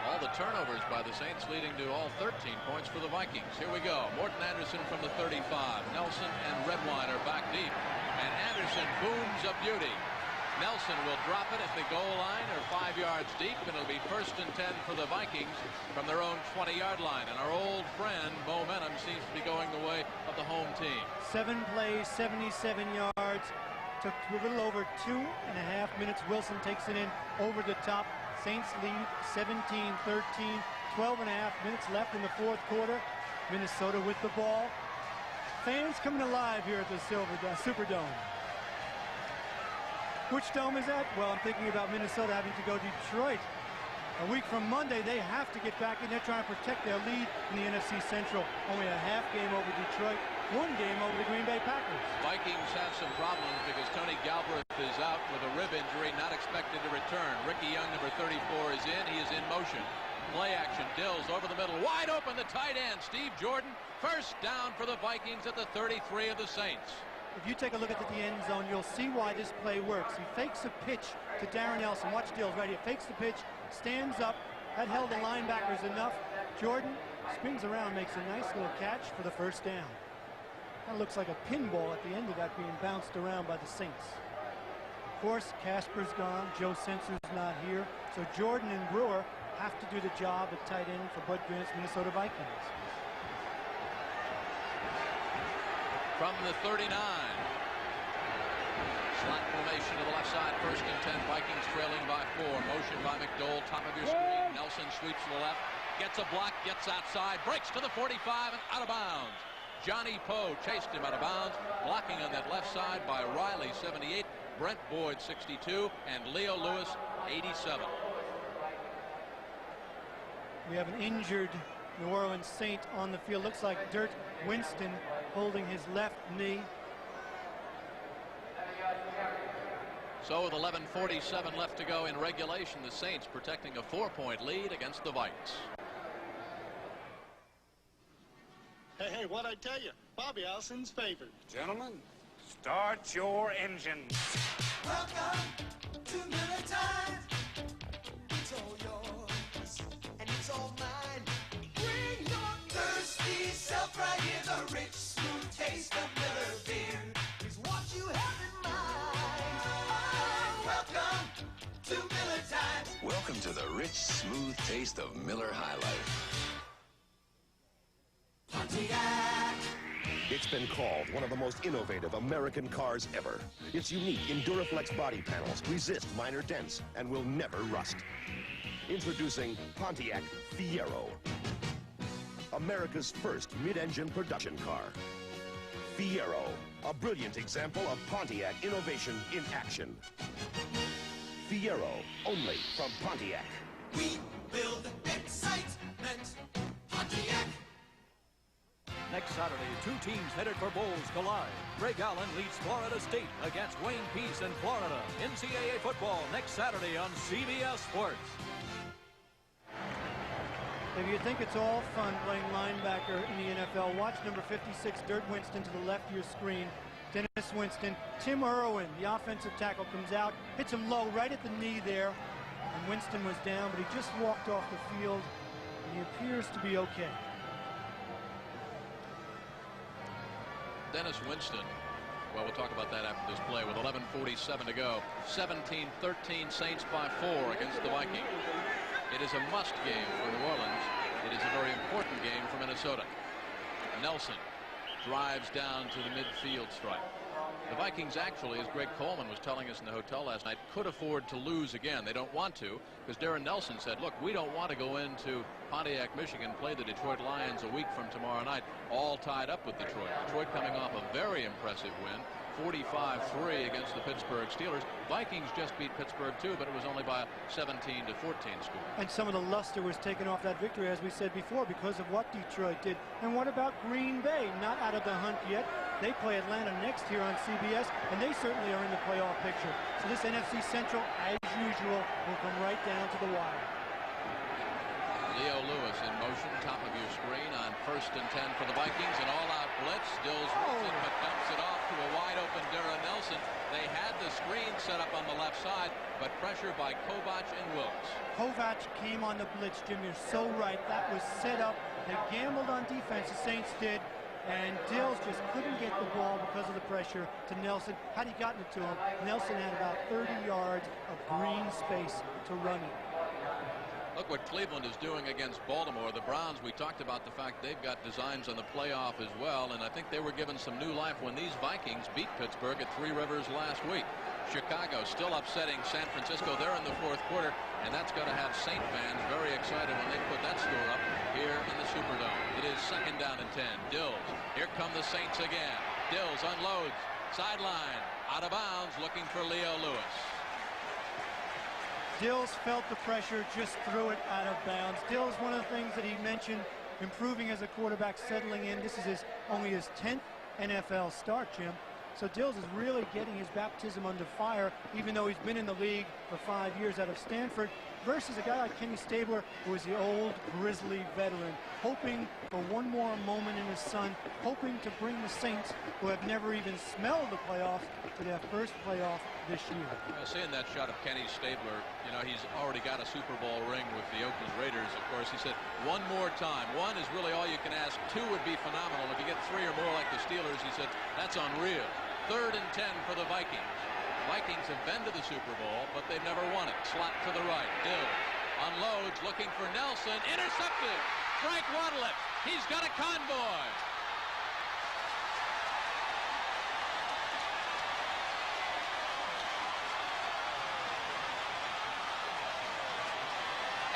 B: All the turnovers by the Saints leading to all 13 points for the Vikings. Here we go. Morton Anderson from the 35. Nelson and Redwine are back deep. And Anderson booms a beauty. Nelson will drop it at the goal line or 5 yards deep, and it'll be 1st and 10 for the Vikings from their own 20-yard line. And our old friend, momentum, seems to be going the way of the home team.
C: 7 plays, 77 yards. Took a little over 2.5 minutes. Wilson takes it in over the top. Saints lead 17-13. 12.5 minutes left in the fourth quarter. Minnesota with the ball. Fans coming alive here at the Superdome. Which dome is that? Well, I'm thinking about Minnesota having to go to Detroit. A week from Monday, they have to get back in. They're trying to protect their lead in the NFC Central. Only a half game over Detroit, 1 game over the Green Bay Packers.
B: Vikings have some problems because Tony Galbraith is out with a rib injury, not expected to return. Ricky Young, number 34, is in. He is in motion. Play action. Dills over the middle. Wide open, the tight end, Steve Jordan. First down for the Vikings at the 33 of the Saints.
C: If you take a look at the end zone, you'll see why this play works. He fakes a pitch to Darren Nelson. Watch Dills right here. Fakes the pitch, stands up. That held the linebackers enough. Jordan spins around, makes a nice little catch for the first down. That looks like a pinball at the end of that being bounced around by the Saints. Of course, Casper's gone. Joe Sensor's not here. So Jordan and Brewer have to do the job at tight end for Bud Grant's Minnesota Vikings.
B: From the 39. Slot formation to the left side. 1st and 10. Vikings trailing by 4. Motion by McDowell. Top of your screen. Nelson sweeps to the left. Gets a block. Gets outside. Breaks to the 45 and out of bounds. Johnny Poe chased him out of bounds. Blocking on that left side by Riley, 78. Brent Boyd, 62. And Leo Lewis, 87.
C: We have an injured New Orleans Saint on the field. Looks like Dirk Winston holding his left knee.
B: So with 11:47 left to go in regulation, the Saints protecting a 4-point lead against the Vikes.
K: Hey, what'd I tell you? Bobby Allison's favored.
J: Gentlemen, start your engines.
N: Welcome to Miller Time. It's all yours, and it's all mine. Bring your thirsty self right here. The rich, smooth taste of Miller beer is what you have in mind. Welcome to Miller Time.
R: Welcome to the rich, smooth taste of Miller High Life.
N: Pontiac.
T: It's been called one of the most innovative American cars ever. Its unique Enduraflex body panels resist minor dents and will never rust. Introducing Pontiac Fiero, America's first mid-engine production car. Fiero, a brilliant example of Pontiac innovation in action. Fiero, only from Pontiac.
N: We build excitement. Pontiac.
U: Next Saturday, 2 teams headed for bowls collide. Greg Allen leads Florida State against Wayne Peace in Florida. NCAA football next Saturday on CBS Sports.
C: If you think it's all fun playing linebacker in the NFL, watch number 56, Dirk Winston, to the left of your screen. Dennis Winston. Tim Irwin, the offensive tackle, comes out, hits him low right at the knee there. And Winston was down, but he just walked off the field, and he appears to be okay.
B: Dennis Winston, well, we'll talk about that after this play with 11:47 to go. 17-13 Saints by 4 against the Vikings. It is a must game for New Orleans. It is a very important game for Minnesota. Nelson drives down to the midfield stripe. The Vikings actually, as Greg Coleman was telling us in the hotel last night, could afford to lose again. They don't want to, because Darren Nelson said, look, we don't want to go into Pontiac, Michigan, play the Detroit Lions a week from tomorrow night, all tied up with Detroit. Detroit coming off a very impressive win, 45-3 against the Pittsburgh Steelers. Vikings just beat Pittsburgh too, but it was only by a 17-14 score.
C: And some of the luster was taken off that victory, as we said before, because of what Detroit did. And what about Green Bay? Not out of the hunt yet. They play Atlanta next here on CBS, and they certainly are in the playoff picture. So this NFC Central, as usual, will come right down to the wire.
B: Leo Lewis in motion, top of your screen on 1st and 10 for the Vikings. An all-out blitz. Stills but dumps it off to a wide-open Darren Nelson. They had the screen set up on the left side, but pressure by Kovac and Wilkes.
C: Kovac came on the blitz, Jim. You're so right. That was set up. They gambled on defense, the Saints did, and Dills just couldn't get the ball because of the pressure to Nelson. Had he gotten it to him, Nelson had about 30 yards of green space to run it.
B: Look what Cleveland is doing against Baltimore. The Browns, we talked about the fact they've got designs on the playoff as well, and I think they were given some new life when these Vikings beat Pittsburgh at Three Rivers last week. Chicago still upsetting San Francisco there in the fourth quarter, and that's going to have Saint fans very excited when they put that score up here in the Superdome. It is 2nd down and 10. Dills. Here come the Saints again. Dills unloads. Sideline. Out of bounds. Looking for Leo Lewis.
C: Dills felt the pressure, just threw it out of bounds. Dills, one of the things that he mentioned, improving as a quarterback, settling in. This is only his 10th NFL start, Jim. So Dills is really getting his baptism under fire, even though he's been in the league for 5 years out of Stanford, versus a guy like Kenny Stabler, who is the old grizzly veteran, hoping for one more moment in his son, hoping to bring the Saints, who have never even smelled the playoffs, to their first playoff this year.
B: Seeing that shot of Kenny Stabler, you know, he's already got a Super Bowl ring with the Oakland Raiders, of course. He said, one more time. One is really all you can ask. 2 would be phenomenal. If you get 3 or more like the Steelers, he said, that's unreal. 3rd and 10 for the Vikings. Vikings have been to the Super Bowl, but they've never won it. Slot to the right. Dills unloads, looking for Nelson. Intercepted. Frank Waddle. He's got a convoy.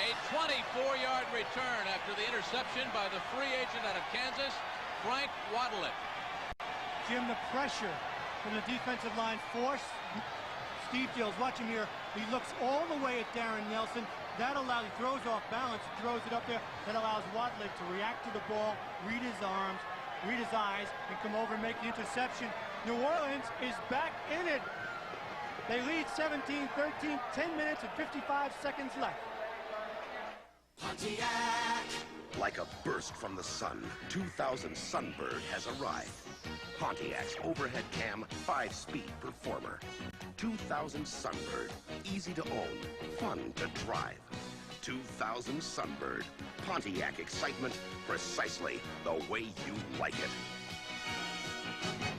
B: A 24-yard return after the interception by the free agent out of Kansas, Frank Waddle.
C: Jim, the pressure from the defensive line forced Steve Dills. Watch him here. He looks all the way at Darren Nelson. That allows, he throws off balance, throws it up there. That allows Waddle to react to the ball, read his arms, read his eyes, and come over and make the interception. New Orleans is back in it. They lead 17-13, 10 minutes and 55 seconds left.
S: Pontiac. Like a burst from the sun, 2000 Sunbird has arrived. Pontiac's overhead cam 5-speed performer. 2000 Sunbird, easy to own, fun to drive. 2000 Sunbird, Pontiac excitement precisely the way you like it.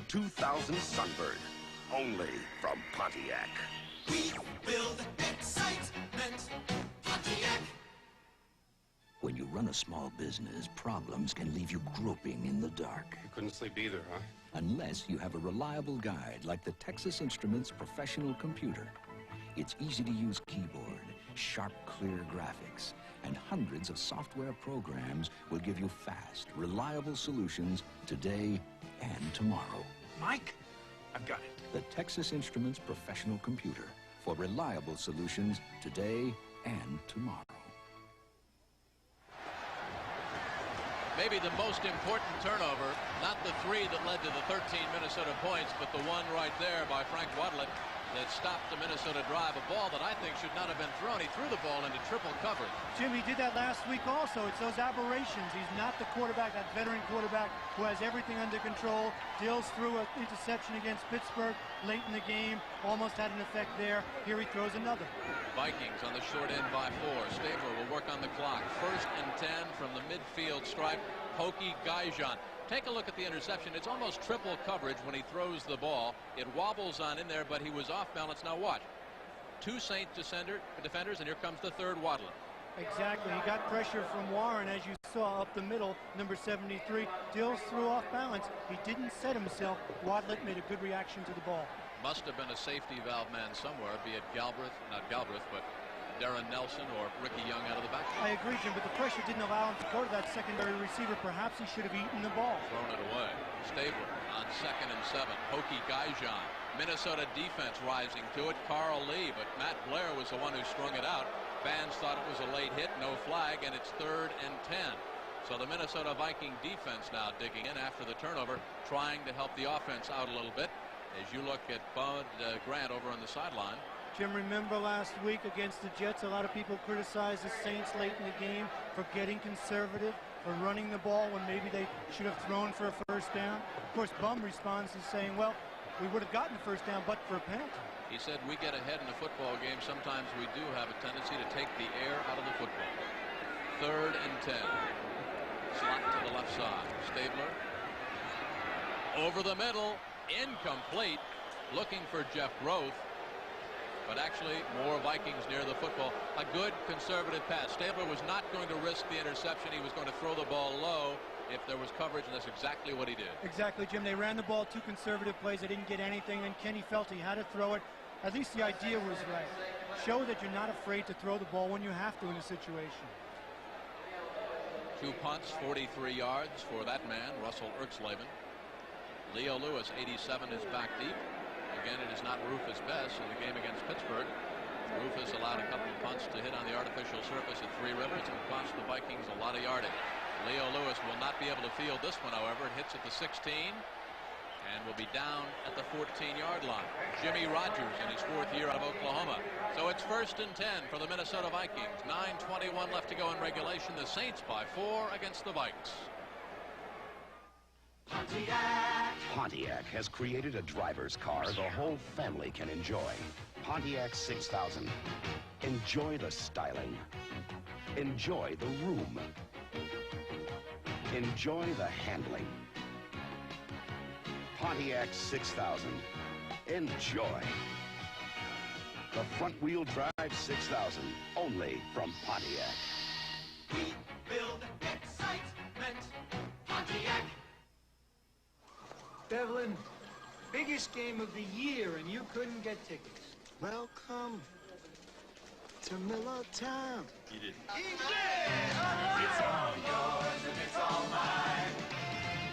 S: 2000 Sunbird, only from Pontiac.
N: We build excitement, Pontiac.
G: When you run a small business, problems can leave you groping in the dark.
V: You couldn't sleep either, huh?
G: Unless you have a reliable guide like the Texas Instruments Professional Computer. Its easy-to-use keyboard, sharp, clear graphics, and hundreds of software programs will give you fast, reliable solutions today and tomorrow.
H: Mike, I've got it.
G: The Texas Instruments Professional Computer for reliable solutions today and tomorrow.
B: Maybe the most important turnover, not the 3 that led to the 13 Minnesota points, but the one right there by Frank Waddle that stopped the Minnesota drive. A ball that I think should not have been thrown. He threw the ball into triple coverage.
C: Jim, he did that last week also. It's those aberrations. He's not the quarterback, that veteran quarterback who has everything under control. Dills threw an interception against Pittsburgh late in the game. Almost had an effect there. Here he throws another.
B: Vikings on the short end by 4. Stabler will work on the clock. 1st and 10 from the midfield stripe. Pokey Gaijan. Take a look at the interception. It's almost triple coverage when he throws the ball. It wobbles on in there, but he was off balance. Now watch. 2 Saint defenders, and here comes the 3rd Waddle.
C: Exactly. He got pressure from Warren, as you saw, up the middle, number 73. Dills threw off balance. He didn't set himself. Waddle made a good reaction to the ball.
B: Must have been a safety valve man somewhere, be it Galbraith, not Galbraith, but Darren Nelson or Ricky Young out of the back.
C: I agree, Jim, but the pressure didn't allow him to go to that secondary receiver. Perhaps he should have eaten the ball.
B: Thrown it away. Stabler on 2nd and 7. Pokey Gaijan. Minnesota defense rising to it. Carl Lee, but Matt Blair was the one who strung it out. Fans thought it was a late hit, no flag, and it's 3rd and 10. So the Minnesota Viking defense now digging in after the turnover, trying to help the offense out a little bit. As you look at Bud Grant over on the sideline.
C: Jim, remember last week against the Jets, a lot of people criticized the Saints late in the game for getting conservative, for running the ball when maybe they should have thrown for a 1st down. Of course, Bum responds to saying, well, we would have gotten the 1st down but for a penalty.
B: He said, we get ahead in a football game. Sometimes we do have a tendency to take the air out of the football. 3rd and 10. Slot to the left side. Stabler. Over the middle. Incomplete. Looking for Jeff Groth. But actually, more Vikings near the football. A good conservative pass. Stabler was not going to risk the interception. He was going to throw the ball low if there was coverage, and that's exactly what he did.
C: Exactly, Jim. They ran the ball 2 conservative plays. They didn't get anything, and Kenny felt he had to throw it. At least the idea was right. Show that you're not afraid to throw the ball when you have to in a situation.
B: 2 punts, 43 yards for that man, Russell Erxleben. Leo Lewis, 87, is back deep. Again, it is not Rufus Bess in the game against Pittsburgh. Rufus allowed a couple of punts to hit on the artificial surface at 3 Rivers and cost the Vikings a lot of yardage. Leo Lewis will not be able to field this one, however. It hits at the 16 and will be down at the 14-yard line. Jimmy Rogers in his 4th year out of Oklahoma. So it's 1st and 10 for the Minnesota Vikings. 9:21 left to go in regulation. The Saints by 4 against the Vikes.
S: Pontiac has created a driver's car the whole family can enjoy. Pontiac 6000. Enjoy the styling. Enjoy the room. Enjoy the handling. Pontiac 6000. Enjoy. The front-wheel drive 6000. Only from Pontiac.
N: We build excitement. Pontiac.
I: Devlin, biggest game of the year, and you couldn't get tickets.
K: Welcome to Millertown.
N: You didn't. It's all yours and it's all mine.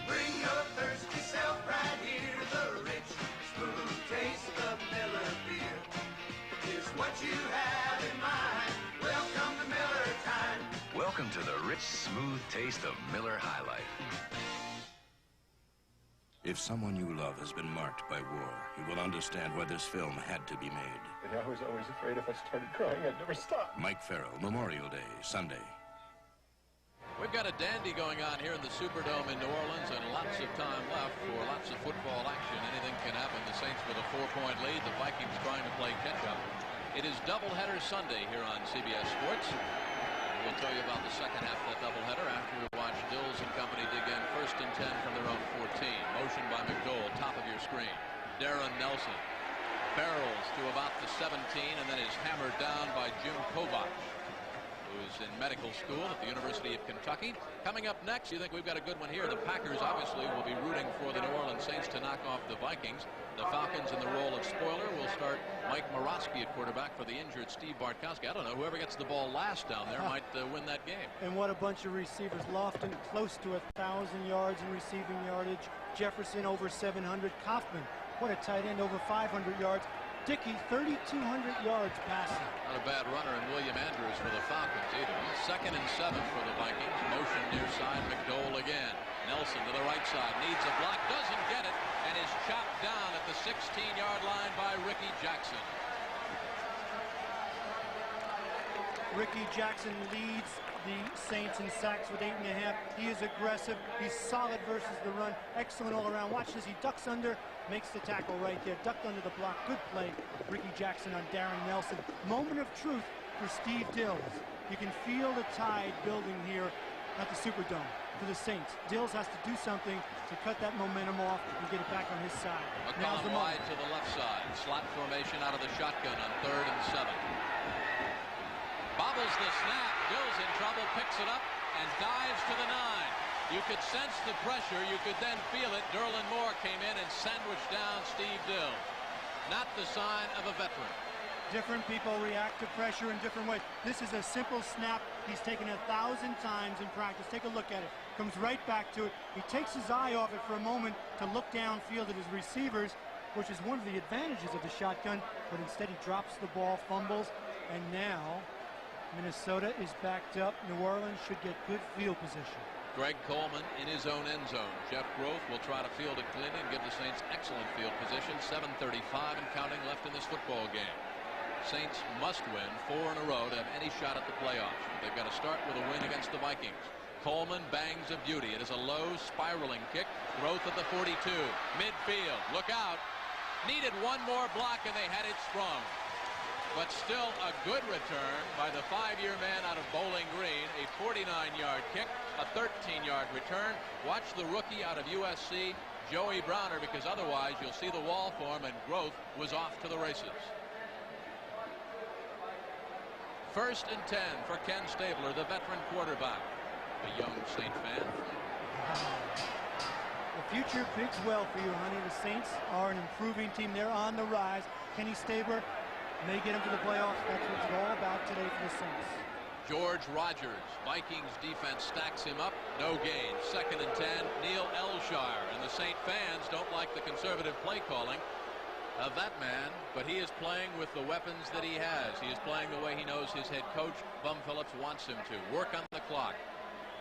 N: Bring your thirsty self right here. The rich, smooth taste of Miller beer is what you have in mind. Welcome to Miller time.
R: Welcome to the rich, smooth taste of Miller High Life.
V: If someone you love has been marked by war, you will understand why this film had to be made.
W: I was always afraid if I started crying, I'd never stop.
V: Mike Farrell, Memorial Day, Sunday.
B: We've got a dandy going on here in the Superdome in New Orleans, and lots of time left for lots of football action. Anything can happen. The Saints with a 4-point lead. The Vikings trying to play catch-up. It is doubleheader Sunday here on CBS Sports. We'll tell you about the second half of that doubleheader after we watch Dills and company dig in 1st and 10 from their own 14. Motion by McDowell, top of your screen. Darren Nelson barrels to about the 17 and then is hammered down by Jim Kovach, who's in medical school at the University of Kentucky. Coming up next, you think we've got a good one here. The Packers obviously will be rooting for the New Orleans Saints to knock off the Vikings. The Falcons in the role of spoiler will start Mike Morosky at quarterback for the injured Steve Bartkowski. I don't know, whoever gets the ball last down there might win that game.
C: And what a bunch of receivers. Lofton close to 1,000 yards in receiving yardage. Jefferson over 700. Kaufman, what a tight end, over 500 yards. Dickey, 3,200 yards passing.
B: Not a bad runner, and William Andrews for the Falcons either. 2nd and 7 for the Vikings. Motion near side, McDowell again. Nelson to the right side, needs a block, doesn't get it, and is chopped down at the 16-yard line by Ricky Jackson.
C: Ricky Jackson leads the Saints in sacks with 8.5. He is aggressive. He's solid versus the run. Excellent all around. Watch as he ducks under, makes the tackle right there. Ducked under the block. Good play. Ricky Jackson on Darren Nelson. Moment of truth for Steve Dills. You can feel the tide building here at the Superdome for the Saints. Dills has to do something to cut that momentum off and get it back on his side. Now's the
B: McCollum wide
C: moment.
B: to the left side. Slot formation out of the shotgun on 3rd and 7. Bobbles the snap. Dills in trouble, picks it up, and dives to the 9. You could sense the pressure. You could then feel it. Derlin Moore came in and sandwiched down Steve Dills. Not the sign of a veteran.
C: Different people react to pressure in different ways. This is a simple snap he's taken 1,000 times in practice. Take a look at it. Comes right back to it. He takes his eye off it for a moment to look downfield at his receivers, which is one of the advantages of the shotgun, but instead he drops the ball, fumbles, and now Minnesota is backed up. New Orleans should get good field position.
B: Greg Coleman in his own end zone. Jeff Groth will try to field it cleanly and give the Saints excellent field position. 7:35 and counting left in this football game. Saints must win 4 in a row to have any shot at the playoffs. They've got to start with a win against the Vikings. Coleman bangs a beauty. It is a low spiraling kick. Groth at the 42. Midfield. Look out. Needed one more block, and they had it sprung. But still a good return by the 5-year man out of Bowling Green. A 49-yard kick, a 13-yard return. Watch the rookie out of USC, Joey Browner, because otherwise you'll see the wall form, and Growth was off to the races. 1st and 10 for Ken Stabler, the veteran quarterback. A young Saint fan.
C: The future bids well for you, honey. The Saints are an improving team. They're on the rise. Kenny Stabler may get them to the playoffs. That's what it's all about today for the Saints.
B: George Rogers, Vikings defense stacks him up. No gain. 2nd and 10, Neil Elshire. And the Saint fans don't like the conservative play calling of that man, but he is playing with the weapons that he has. He is playing the way he knows his head coach, Bum Phillips, wants him to. Work on the clock.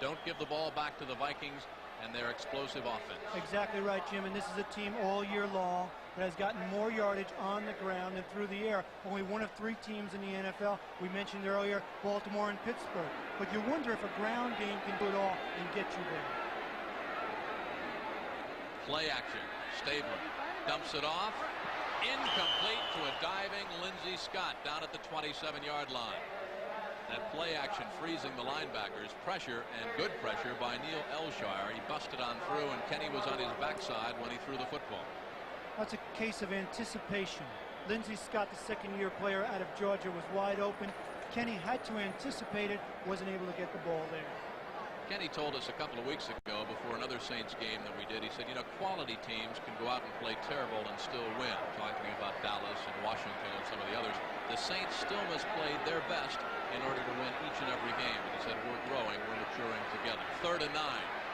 B: Don't give the ball back to the Vikings and their explosive offense.
C: Exactly right, Jim, and this is a team all year long that has gotten more yardage on the ground than through the air. Only one of 3 teams in the NFL. We mentioned earlier Baltimore and Pittsburgh. But you wonder if a ground game can do it all and get you there.
B: Play action. Stabler dumps it off. Incomplete to a diving Lindsey Scott down at the 27-yard line. That play action freezing the linebackers. Pressure, and good pressure, by Neil Elshire. He busted on through, and Kenny was on his backside when he threw the football.
C: That's a case of anticipation. Lindsey Scott, the 2nd-year player out of Georgia, was wide open. Kenny had to anticipate it, wasn't able to get the ball there.
B: Kenny told us a couple of weeks ago before another Saints game that we did, he said, you know, quality teams can go out and play terrible and still win. Talking about Dallas and Washington and some of the others. The Saints still must play their best in order to win each and every game. And he said, we're growing, we're maturing together. 3rd and 9.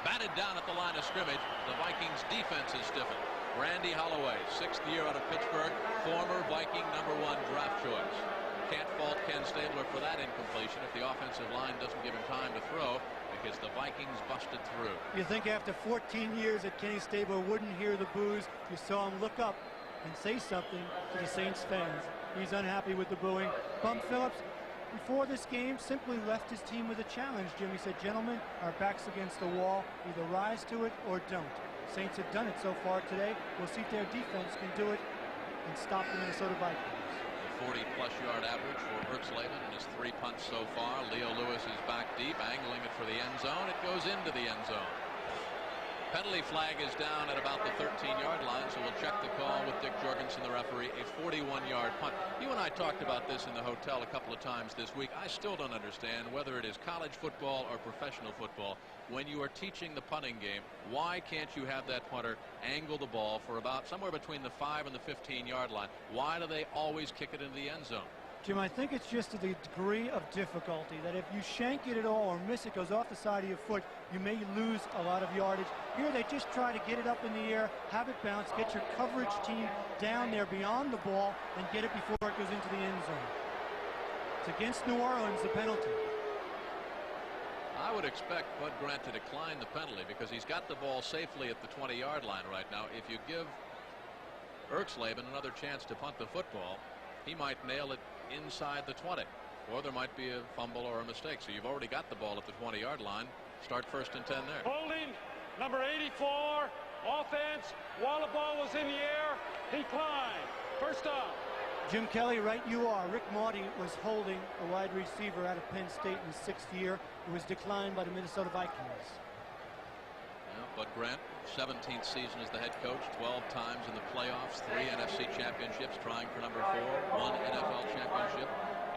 B: Batted down at the line of scrimmage. The Vikings defense is stiffened. Randy Holloway, 6th year out of Pittsburgh, former Viking #1 draft choice. Can't fault Ken Stabler for that incompletion if the offensive line doesn't give him time to throw, because the Vikings busted through.
C: You think after 14 years that Kenny Stabler wouldn't hear the boos. You saw him look up and say something to the Saints fans. He's unhappy with the booing. Bum Phillips, before this game, simply left his team with a challenge, Jim. He said, gentlemen, our backs against the wall. Either rise to it or don't. Saints have done it so far today. We'll see if their defense can do it and stop the Minnesota Vikings.
B: 40-plus yard average for Erxleben in his 3 punts so far. Leo Lewis is back deep, angling it for the end zone. It goes into the end zone. Penalty flag is down at about the 13-yard line, so we'll check the call with Dick Jorgensen, the referee. A 41-yard punt. You and I talked about this in the hotel a couple of times this week. I still don't understand whether it is college football or professional football. When you are teaching the punting game, why can't you have that punter angle the ball for about somewhere between the 5 and the 15-yard line? Why do they always kick it into the end zone?
C: Jim, I think it's just the degree of difficulty that if you shank it at all or miss it, goes off the side of your foot, you may lose a lot of yardage. Here they just try to get it up in the air, have it bounce, get your coverage team down there beyond the ball, and get it before it goes into the end zone. It's against New Orleans, the penalty.
B: I would expect Bud Grant to decline the penalty because he's got the ball safely at the 20-yard line right now. If you give Erxleben another chance to punt the football, he might nail it inside the 20, or there might be a fumble or a mistake. So you've already got the ball at the 20-yard line. Start 1st and 10 there.
J: Holding number 84, offense. While the ball was in the air, he climbed. First down.
C: Jim Kelly, right you are. Rick Marty was holding a wide receiver out of Penn State in his 6th year. It was declined by the Minnesota Vikings.
B: Bud Grant, 17th season as the head coach, 12 times in the playoffs, 3 NFC championships, trying for number 4, 1 NFL championship,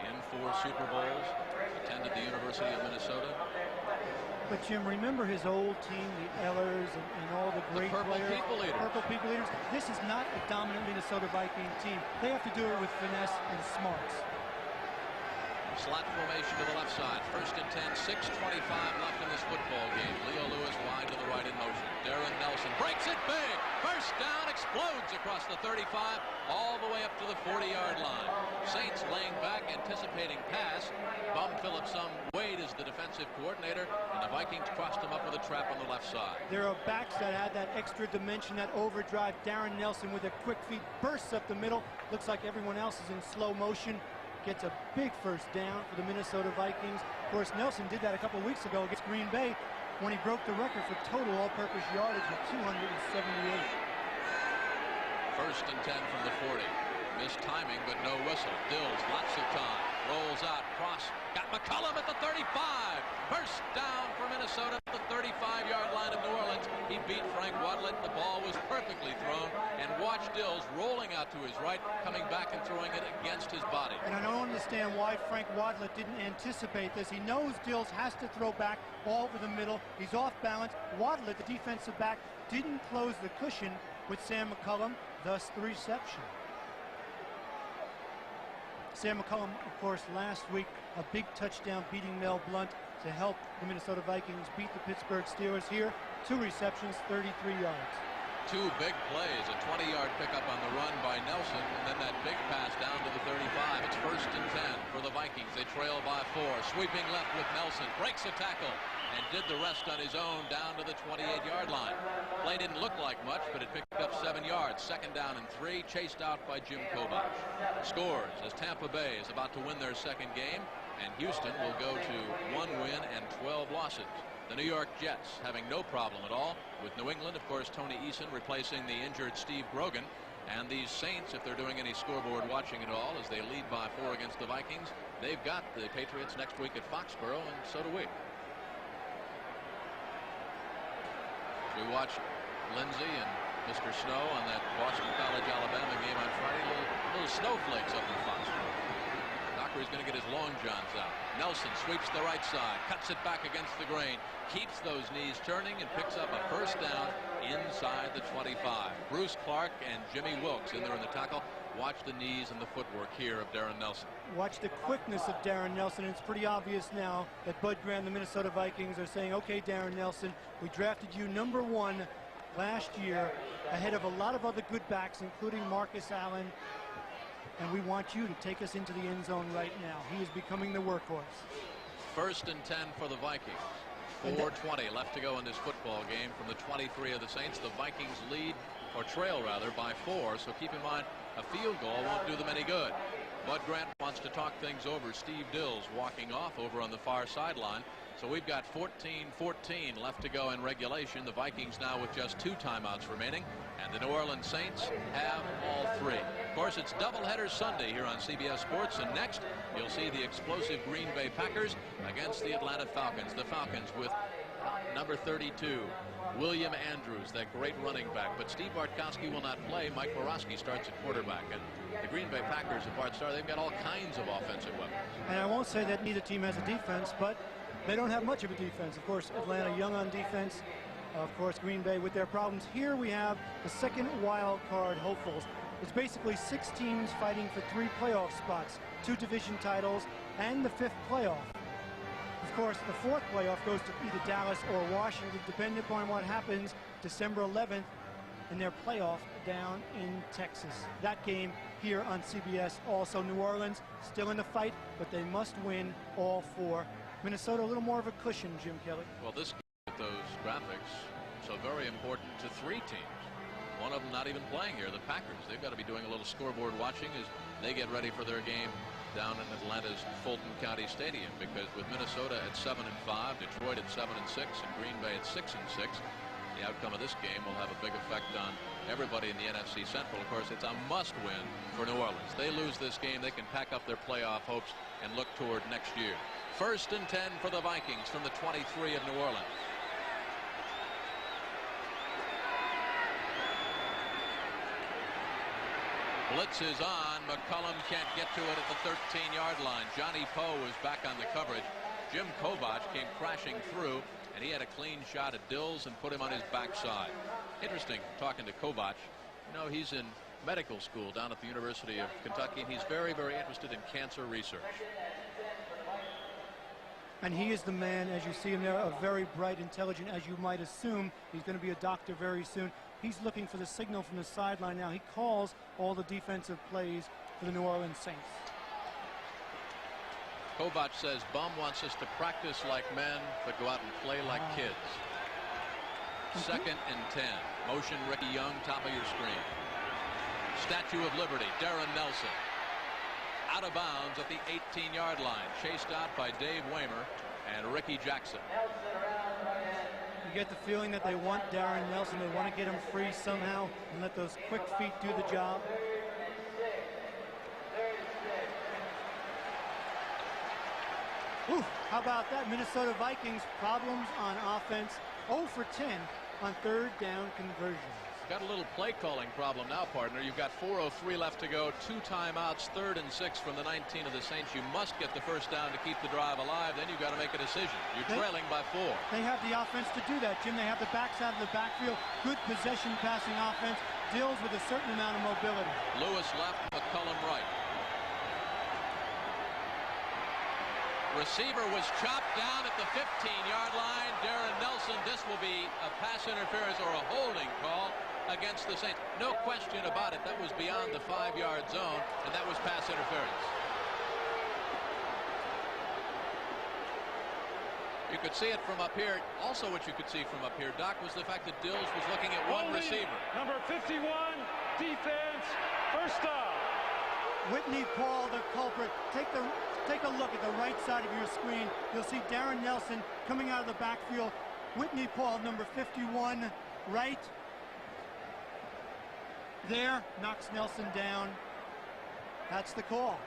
B: in 4 Super Bowls, attended the University of Minnesota.
C: But Jim, remember his old team, the Ellers and all the great players. Purple People Eaters. This is not a dominant Minnesota Viking team. They have to do it with finesse and smarts.
B: Slot formation to the left side. 1st and 10, 6:25 left in this football game. Leo Lewis wide to the right in motion. Darren Nelson breaks it big. First down, explodes across the 35, all the way up to the 40-yard line. Saints laying back, anticipating pass. Bum Phillips, Wade is the defensive coordinator, and the Vikings crossed him up with a trap on the left side.
C: There are backs that add that extra dimension, that overdrive. Darren Nelson with a quick feet bursts up the middle. Looks like everyone else is in slow motion. Gets a big first down for the Minnesota Vikings. Of course, Nelson did that a couple of weeks ago against Green Bay when he broke the record for total all-purpose yardage of 278.
B: First and 10 from the 40. Missed timing, but no whistle. Dills, lots of time. Rolls out, cross. Got McCullum at the 35. First down for Minnesota at the 35-yard line of New Orleans. He beat Frank Wadlett. The ball was perfectly thrown. And watch Dills rolling out to his right, coming back and throwing it against his body.
C: And I don't understand why Frank Wadlett didn't anticipate this. He knows Dills has to throw back all over the middle. He's off balance. Wadlett, the defensive back, didn't close the cushion with Sam McCullum, thus the reception. Sam McCullum, of course, last week, a big touchdown beating Mel Blount to help the Minnesota Vikings beat the Pittsburgh Steelers here. 2 receptions, 33 yards.
B: 2 big plays, a 20-yard pickup on the run by Nelson, and then that big pass down to the 35. It's first and 10 for the Vikings. They trail by 4. Sweeping left with Nelson. Breaks a tackle and did the rest on his own down to the 28-yard line. Play didn't look like much, but it picked up 7 yards. Second down and 3, chased out by Jim Kovach. Scores as Tampa Bay is about to win their second game, and Houston will go to 1 win and 12 losses. The New York Jets having no problem at all with New England. Of course, Tony Eason replacing the injured Steve Grogan. And these Saints, if they're doing any scoreboard watching at all, as they lead by 4 against the Vikings, they've got the Patriots next week at Foxborough, and so do we. We watched Lindsay and Mr. Snow on that Boston College Alabama game on Friday. Little snowflakes up in Foxborough. Dockery's going to get his long johns out. Nelson sweeps the right side, cuts it back against the grain, keeps those knees turning, and picks up a first down inside the 25. Bruce Clark and Jimmy Wilkes in there in the tackle. Watch the knees and the footwork here of Darren Nelson.
C: Watch the quickness of Darren Nelson. It's pretty obvious now that Bud Graham, the Minnesota Vikings, are saying, okay, Darren Nelson, we drafted you #1 last year ahead of a lot of other good backs, including Marcus Allen, and we want you to take us into the end zone right now. He is becoming the workhorse.
B: First and 10 for the Vikings. 4:20 left to go in this football game from the 23 of the Saints. The Vikings lead, or trail rather, by 4, so keep in mind a field goal won't do them any good. Bud Grant wants to talk things over. Steve Dills walking off over on the far sideline. So we've got 14-14 left to go in regulation. The Vikings now with just 2 timeouts remaining, and the New Orleans Saints have all 3. Of course, it's doubleheader Sunday here on CBS Sports, and next you'll see the explosive Green Bay Packers against the Atlanta Falcons. The Falcons with number 32, William Andrews, that great running back. But Steve Bartkowski will not play. Mike Borowski starts at quarterback. And the Green Bay Packers, if Bart Starr, they've got all kinds of offensive weapons.
C: And I won't say that neither team has a defense, but they don't have much of a defense. Of course, Atlanta young on defense. Of course, Green Bay with their problems. Here we have the second wild card hopefuls. It's basically 6 teams fighting for 3 playoff spots, 2 division titles, and the 5th playoff. Of course, the 4th playoff goes to either Dallas or Washington, depending upon what happens December 11th in their playoff down in Texas. That game here on CBS. Also, New Orleans still in the fight, but they must win all 4. Minnesota a little more of a cushion, Jim Kelly.
B: Well, this with those graphics, so very important to 3 teams. One of them not even playing here, the Packers. They've got to be doing a little scoreboard watching as they get ready for their game down in Atlanta's Fulton County Stadium, because with Minnesota at 7-5, Detroit at 7-6, and Green Bay at 6-6, the outcome of this game will have a big effect on everybody in the NFC Central. Of course, it's a must-win for New Orleans. They lose this game, they can pack up their playoff hopes and look toward next year. First and 10 for the Vikings from the 23 of New Orleans. Blitz is on. McCullum can't get to it at the 13-yard line. Johnny Poe was back on the coverage. Jim Kovach came crashing through, and he had a clean shot at Dills and put him on his backside. Interesting talking to Kovach. You know, he's in medical school down at the University of Kentucky, and he's very, very interested in cancer research.
C: And he is the man, as you see him there, a very bright, intelligent, as you might assume. He's going to be a doctor very soon. He's looking for the signal from the sideline now. He calls all the defensive plays for the New Orleans Saints.
B: Kovach says Bum wants us to practice like men, but go out and play like kids. Second and 10. Motion Ricky Young, top of your screen. Statue of Liberty, Darren Nelson. Out of bounds at the 18-yard line. Chased out by Dave Waymer and Ricky Jackson.
C: You get the feeling that they want Darren Nelson. They want to get him free somehow and let those quick feet do the job. Ooh, how about that? Minnesota Vikings problems on offense. 0 for 10 on third down conversions.
B: Got a little play calling problem now, partner. You've got 4:03 left to go, 2 timeouts, 3rd and 6 from the 19 of the Saints. You must get the first down to keep the drive alive. Then you've got to make a decision. You're trailing by 4.
C: They have the offense to do that, Jim. They have the backside of the backfield. Good possession passing offense. Deals with a certain amount of mobility.
B: Lewis left, McCullum right. Receiver was chopped down at the 15-yard line. Darren Nelson, this will be a pass interference or a holding call against the Saints. No question about it. That was beyond the 5-yard zone, and that was pass interference. You could see it from up here. Also what you could see from up here, Doc, was the fact that Dills was looking at one receiver.
J: Number 51, defense, first down.
C: Whitney Paul, the culprit. Take a look at the right side of your screen. You'll see Darren Nelson coming out of the backfield. Whitney Paul, number 51, right there, knocks Nelson down. That's the call.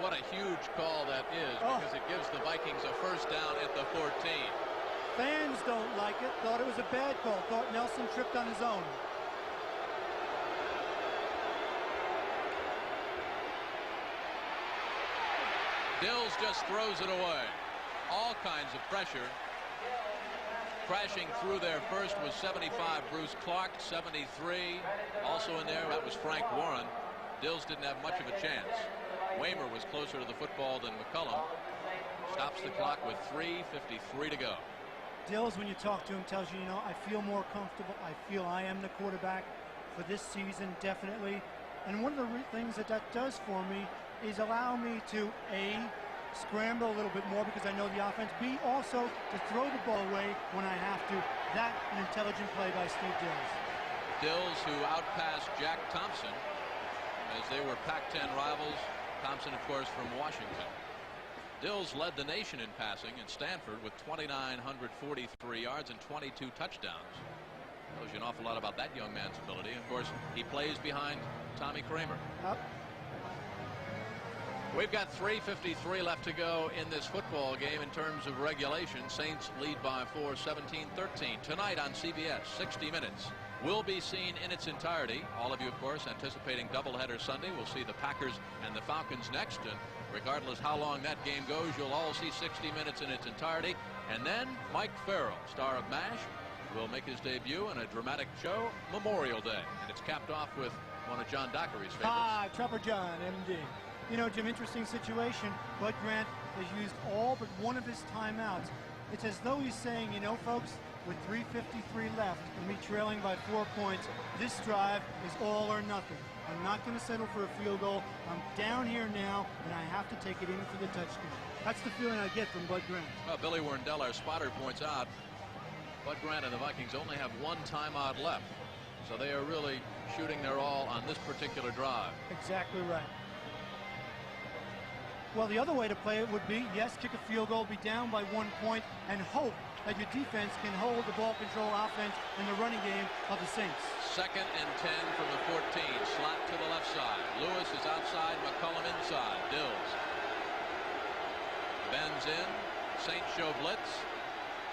B: What a huge call that is, because it gives the Vikings a first down at the 14.
C: Fans don't like it. Thought it was a bad call. Thought Nelson tripped on his own.
B: Dills just throws it away. All kinds of pressure. Crashing through there first was 75 Bruce Clark, 73. Also in there, that was Frank Warren. Dills didn't have much of a chance. Waymer was closer to the football than McCullum. Stops the clock with 3:53 to go.
C: Dills, when you talk to him, tells you, I feel more comfortable. I feel I am the quarterback for this season, definitely. And one of the things that does for me is allow me to, A, scramble a little bit more because I know the offense, B, also to throw the ball away when I have to. That, an intelligent play by Steve Dills.
B: Dills, who outpassed Jack Thompson as they were Pac-10 rivals. Thompson, of course, from Washington. Dills led the nation in passing in Stanford with 2,943 yards and 22 touchdowns. Tells you an awful lot about that young man's ability. Of course, he plays behind Tommy Kramer. We've got 3:53 left to go in this football game in terms of regulation. Saints lead by 4, 17-13. Tonight on CBS, 60 Minutes will be seen in its entirety. All of you, of course, anticipating doubleheader Sunday. We'll see the Packers and the Falcons next. And regardless how long that game goes, you'll all see 60 Minutes in its entirety. And then Mike Farrell, star of MASH, will make his debut in a dramatic show, Memorial Day. And it's capped off with one of John Dockery's favorites.
C: Hi, Trapper John, MD. Jim, interesting situation. Bud Grant has used all but one of his timeouts. It's as though he's saying, folks, with 3:53 left and me trailing by 4 points, this drive is all or nothing. I'm not going to settle for a field goal. I'm down here now, and I have to take it in for the touchdown. That's the feeling I get from Bud Grant.
B: Well, Billy Werndell, our spotter, points out Bud Grant and the Vikings only have one timeout left. So they are really shooting their all on this particular drive.
C: Exactly right. Well, the other way to play it would be, yes, kick a field goal, be down by 1 point, and hope that your defense can hold the ball control offense in the running game of the Saints.
B: 2nd and 10 from the 14. Slot to the left side. Lewis is outside, McCullum inside. Dills bends in. Saints show blitz,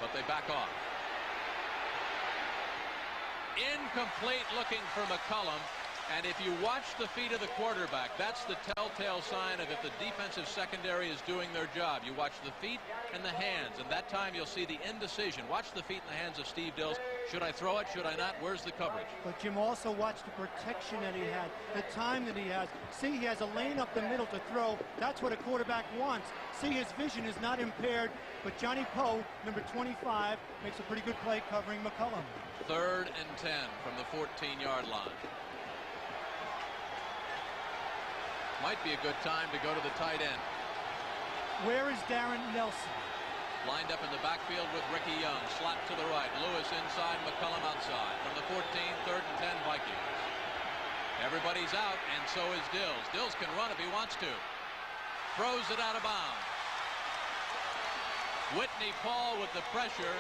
B: but they back off. Incomplete, looking for McCullum. And if you watch the feet of the quarterback, that's the telltale sign of if the defensive secondary is doing their job. You watch the feet and the hands, and that time you'll see the indecision. Watch the feet and the hands of Steve Dills. Should I throw it? Should I not? Where's the coverage?
C: But Jim, also watch the protection that he had, the time that he has. See, he has a lane up the middle to throw. That's what a quarterback wants. See, his vision is not impaired, but Johnny Poe, number 25, makes a pretty good play covering McCullum.
B: 3rd and 10 from the 14-yard line. Might be a good time to go to the tight end.
C: Where is Darren Nelson?
B: Lined up in the backfield with Ricky Young. Slot to the right. Lewis inside, McCullum outside. From the 14, 3rd and 10 Vikings. Everybody's out, and so is Dills. Dills can run if he wants to. Throws it out of bounds. Whitney Paul with the pressure.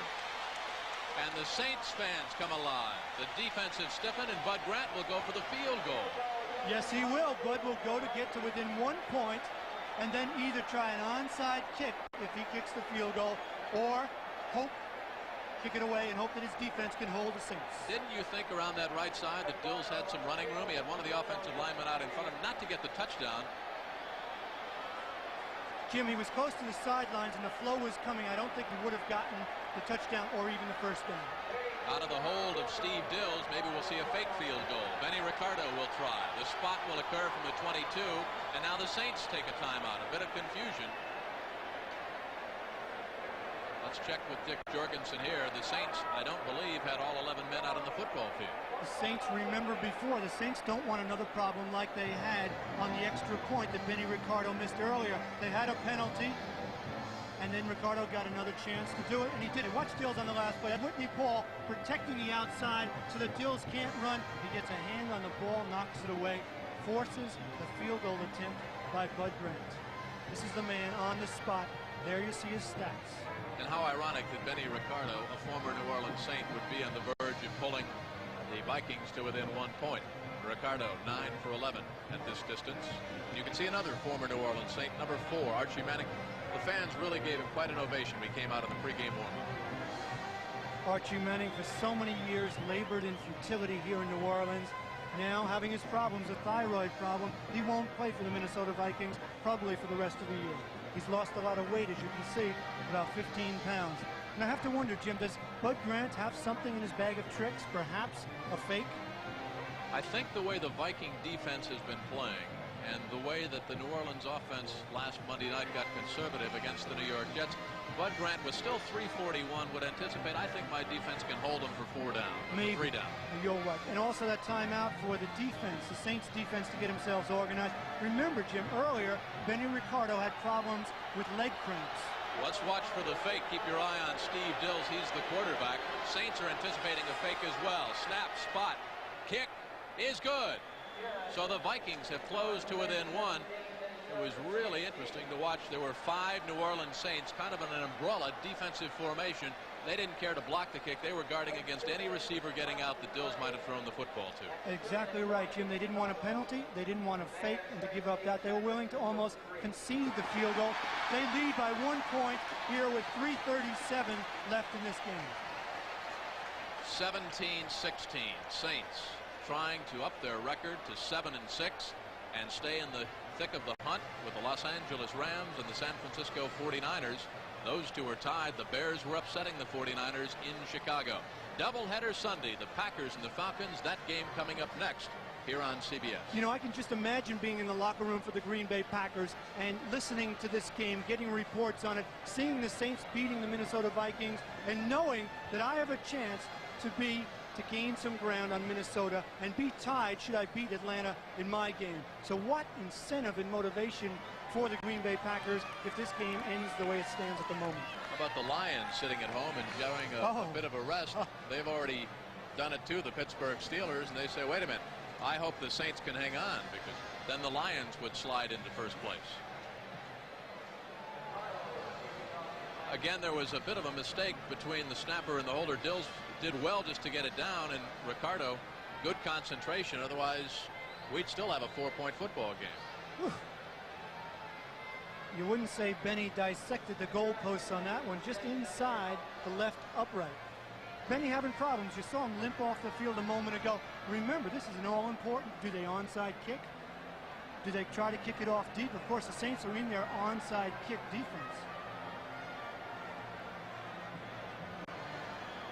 B: And the Saints fans come alive. The defense has stiffened, and Bud Grant will go for the field goal.
C: Yes, he will. Bud will go to get to within 1 point and then either try an onside kick if he kicks the field goal or kick it away and hope that his defense can hold the Saints.
B: Didn't you think around that right side that Dills had some running room? He had one of the offensive linemen out in front of him, not to get the touchdown.
C: Jim, he was close to the sidelines and the flow was coming. I don't think he would have gotten the touchdown or even the first down.
B: Out of the hold of Steve Dills, maybe we'll see a fake field goal. Benny Ricardo will try. The spot will occur from the 22, and now the Saints take a timeout. A bit of confusion. Let's check with Dick Jorgensen here. The Saints, I don't believe, had all 11 men out on the football field.
C: The Saints, remember before, the Saints don't want another problem like they had on the extra point that Benny Ricardo missed earlier. They had a penalty, and then Ricardo got another chance to do it, and he did it. Watch Dills on the last play. Whitney Paul protecting the outside so that Dills can't run. He gets a hand on the ball, knocks it away, forces the field goal attempt by Bud Grant. This is the man on the spot. There you see his stats.
B: And how ironic that Benny Ricardo, a former New Orleans Saint, would be on the verge of pulling the Vikings to within 1 point. Ricardo 9 for 11 at this distance. You can see another former New Orleans Saint, number 4, Archie Manning. The fans really gave him quite an ovation when he came out of the pregame warm-up.
C: Archie Manning, for so many years, labored in futility here in New Orleans. Now, having his problems, a thyroid problem, he won't play for the Minnesota Vikings probably for the rest of the year. He's lost a lot of weight, as you can see, about 15 pounds. And I have to wonder, Jim, does Bud Grant have something in his bag of tricks, perhaps a fake?
B: I think the way the Viking defense has been playing and the way that the New Orleans offense last Monday night got conservative against the New York Jets, Bud Grant was still 341, would anticipate, I think my defense can hold him for 4 down,
C: Maybe.
B: 3 down.
C: You're right. And also that timeout for the defense, the Saints defense, to get themselves organized. Remember, Jim, earlier, Benny Ricardo had problems with leg cramps.
B: Let's watch for the fake. Keep your eye on Steve Dills. He's the quarterback. Saints are anticipating a fake as well. Snap, spot, kick is good. So the Vikings have closed to within 1. It was really interesting to watch. There were 5 New Orleans Saints, kind of an umbrella defensive formation. They didn't care to block the kick. They were guarding against any receiver getting out that Dills might have thrown the football to.
C: Exactly right, Jim. They didn't want a penalty. They didn't want a fake and to give up that. They were willing to almost concede the field goal. They lead by 1 point here with 3:37 left in this game.
B: 17-16. Saints trying to up their record to 7-6 and stay in the thick of the hunt with the Los Angeles Rams and the San Francisco 49ers. Those two are tied. The Bears were upsetting the 49ers in Chicago. Doubleheader Sunday, the Packers and the Falcons. That game coming up next here on CBS.
C: You know, I can just imagine being in the locker room for the Green Bay Packers and listening to this game, getting reports on it, seeing the Saints beating the Minnesota Vikings, and knowing that I have a chance to gain some ground on Minnesota and be tied should I beat Atlanta in my game. So what incentive and motivation for the Green Bay Packers if this game ends the way it stands at the moment?
B: How about the Lions sitting at home enjoying a bit of a rest? They've already done it to the Pittsburgh Steelers, and they say, wait a minute, I hope the Saints can hang on, because then the Lions would slide into first place. Again, there was a bit of a mistake between the snapper and the holder. Dills did well just to get it down, and Ricardo, good concentration. Otherwise, we'd still have a 4-point football game.
C: Whew. You wouldn't say Benny dissected the goalposts on that one, just inside the left upright. Benny having problems. You saw him limp off the field a moment ago. Remember, this is an all-important. Do they onside kick? Do they try to kick it off deep? Of course, the Saints are in their onside kick defense.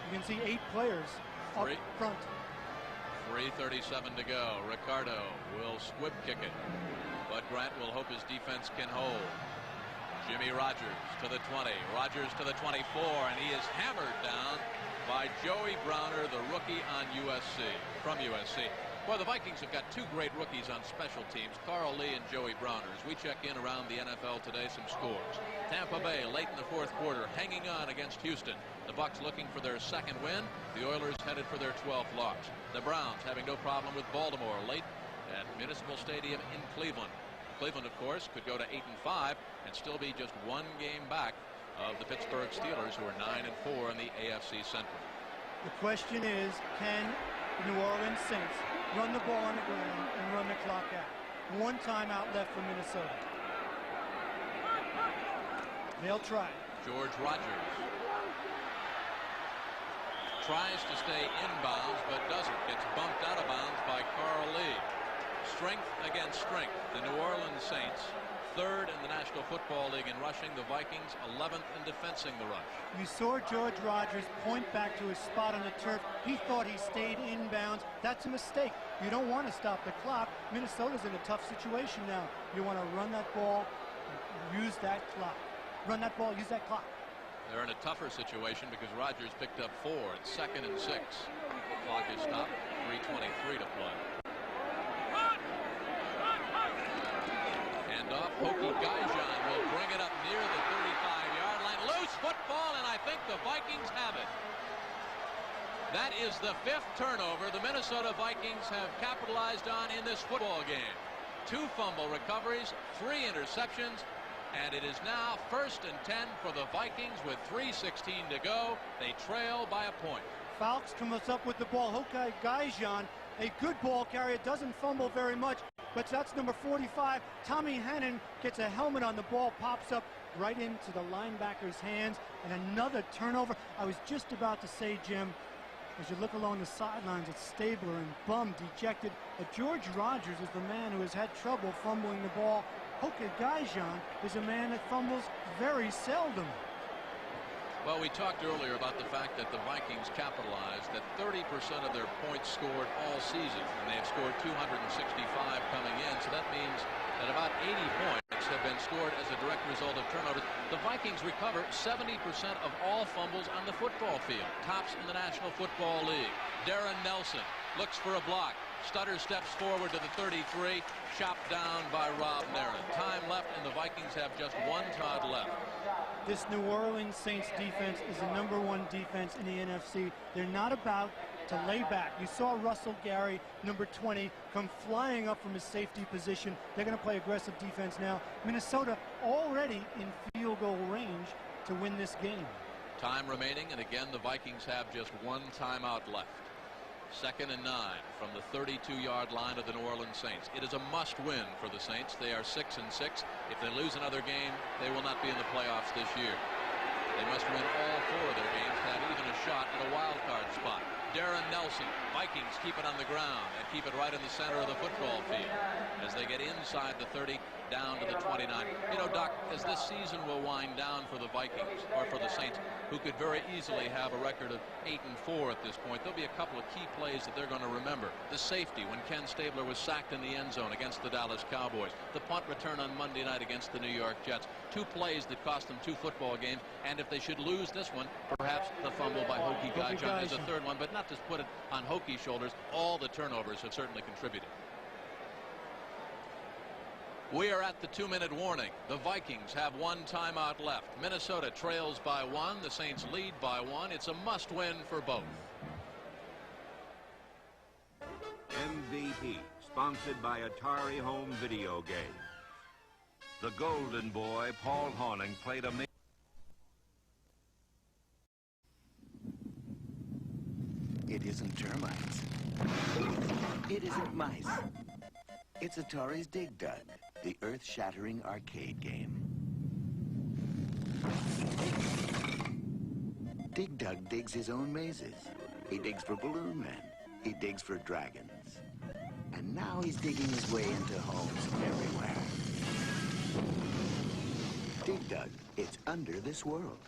C: You can see 8 players up front.
B: 3:37 to go. Ricardo will squib kick it. But Grant will hope his defense can hold. Jimmy Rogers to the 20. Rogers to the 24, and he is hammered down by Joey Browner, the rookie on from USC. Well, the Vikings have got 2 great rookies on special teams, Carl Lee and Joey Browner. As we check in around the NFL today, some scores. Tampa Bay late in the 4th quarter, hanging on against Houston. The Bucs looking for their 2nd win. The Oilers headed for their 12th loss. The Browns having no problem with Baltimore late at Municipal Stadium in Cleveland. Cleveland, of course, could go to 8-5 and still be just 1 game back of the Pittsburgh Steelers, who are 9-4 in the AFC Central.
C: The question is, can the New Orleans Saints run the ball on the ground and run the clock out? One timeout left for Minnesota. They'll try.
B: George Rogers tries to stay inbounds, but doesn't. Gets bumped out of bounds by Carl Lee. Strength against strength. The New Orleans Saints, 3rd in the National Football League in rushing. The Vikings, 11th in defensing the rush.
C: You saw George Rogers point back to his spot on the turf. He thought he stayed inbounds. That's a mistake. You don't want to stop the clock. Minnesota's in a tough situation now. You want to run that ball, use that clock. Run that ball, use that clock.
B: They're in a tougher situation because Rogers picked up 4. It's 2nd and 6. Clock is stopped. 3:23 to play. Handoff. Hokie Gaijan will bring it up near the 35-yard line. Loose football, and I think the Vikings have it. That is the 5th turnover the Minnesota Vikings have capitalized on in this football game. 2 fumble recoveries, 3 interceptions, and it is now 1st and 10 for the Vikings with 3:16 to go. They trail by a point.
C: Falks comes up with the ball. Hokie Gaijan, a good ball carrier, doesn't fumble very much, but that's number 45. Tommy Hannon gets a helmet on the ball, pops up right into the linebacker's hands, and another turnover. I was just about to say, Jim, as you look along the sidelines at Stabler and bummed, dejected, George Rogers is the man who has had trouble fumbling the ball. Hokie Gaijan is a man that fumbles very seldom.
B: Well, we talked earlier about the fact that the Vikings capitalized at 30% of their points scored all season, and they have scored 265 coming in, so that means that about 80 points have been scored as a direct result of turnovers. The Vikings recover 70% of all fumbles on the football field, tops in the National Football League. Darren Nelson looks for a block. Stutter steps forward to the 33, chopped down by Rob Naron. Time left, and the Vikings have just 1 timeout left.
C: This New Orleans Saints defense is the #1 defense in the NFC. They're not about to lay back. You saw Russell Gary, number 20, come flying up from his safety position. They're going to play aggressive defense now. Minnesota already in field goal range to win this game.
B: Time remaining, and again the Vikings have just 1 timeout left. 2nd and 9 from the 32-yard line of the New Orleans Saints. It is a must-win for the Saints. They are 6 and 6. If they lose another game, they will not be in the playoffs this year. They must win all 4 of their games to have even a shot at a wild card spot. Darren Nelson, Vikings keep it on the ground and keep it right in the center of the football field as they get inside the 30 down to the 29. You know, Doc, as this season will wind down for the Vikings, or for the Saints, who could very easily have a record of 8 and 4 at this point, there'll be a couple of key plays that they're going to remember. The safety when Ken Stabler was sacked in the end zone against the Dallas Cowboys. The punt return on Monday night against the New York Jets. 2 plays that cost them 2 football games, and if they should lose this one, perhaps the fumble by Hokie Gaijan is a 3rd one, but not to put it on Hokie's shoulders. All the turnovers have certainly contributed. We are at the 2-minute warning. The Vikings have 1 timeout left. Minnesota trails by 1. The Saints lead by 1. It's a must-win for both.
F: MVP, sponsored by Atari Home Video Games. The Golden Boy, Paul Hornung, played a...
L: It isn't termites. It isn't mice. It's Atari's Dig Dug, the earth-shattering arcade game. Dig Dug digs his own mazes. He digs for Balloon Men. He digs for dragons. And now he's digging his way into homes everywhere. Dig Dug, it's under this world.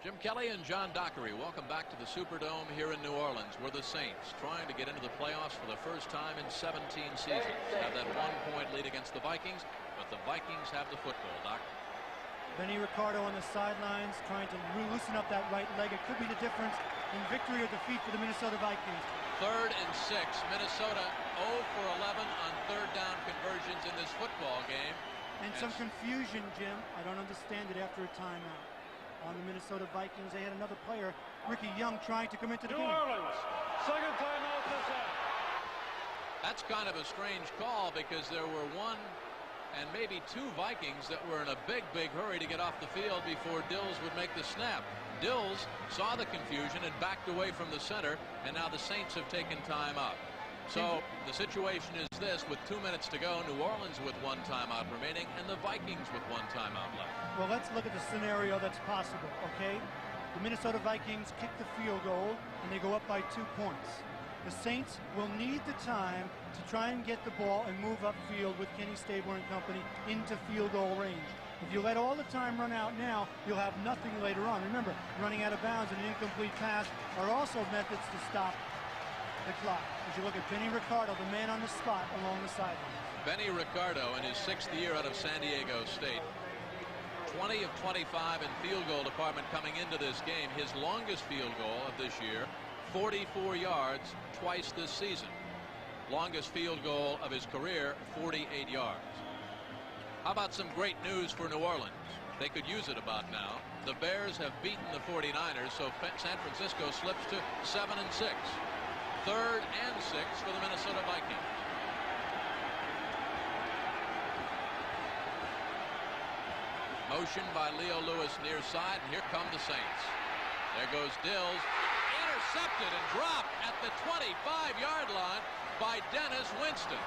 B: Jim Kelly and John Dockery, welcome back to the Superdome here in New Orleans, where the Saints, trying to get into the playoffs for the first time in 17 seasons, have that 1-point lead against the Vikings, but the Vikings have the football, Doc.
C: Benny Ricardo on the sidelines trying to loosen up that right leg. It could be the difference in victory or defeat for the Minnesota Vikings.
B: 3rd and 6. Minnesota 0 for 11 on 3rd down conversions in this football game.
C: And some confusion, Jim. I don't understand it after a timeout. On the Minnesota Vikings, they had another player, Ricky Young, trying to come into the game.
J: New Orleans, 2nd timeout this half.
B: That's kind of a strange call because there were 1, and maybe two Vikings that were in a big hurry to get off the field before Dills would make the snap. Dills saw the confusion and backed away from the center, and now the Saints have taken time out. So the situation is this: with 2 minutes to go, New Orleans with one timeout remaining and the Vikings with one timeout left.
C: Well, let's look at the scenario that's possible, okay? The Minnesota Vikings kick the field goal and they go up by 2 points. The Saints will need the time to try and get the ball and move upfield with Kenny Stabler and company into field goal range. If you let all the time run out now, you'll have nothing later on. Remember, running out of bounds and an incomplete pass are also methods to stop the clock. As you look at Benny Ricardo, the man on the spot along the sidelines.
B: Benny Ricardo, in his 6th year out of San Diego State, 20 of 25 in field goal department coming into this game. His longest field goal of this year, 44 yards twice this season. Longest field goal of his career, 48 yards. How about some great news for New Orleans? They could use it about now. The Bears have beaten the 49ers, so San Francisco slips to 7-6. 3rd and 6 for the Minnesota Vikings. Motion by Leo Lewis near side, and here come the Saints. There goes Dills. Intercepted and dropped at the 25-yard line by Dennis Winston.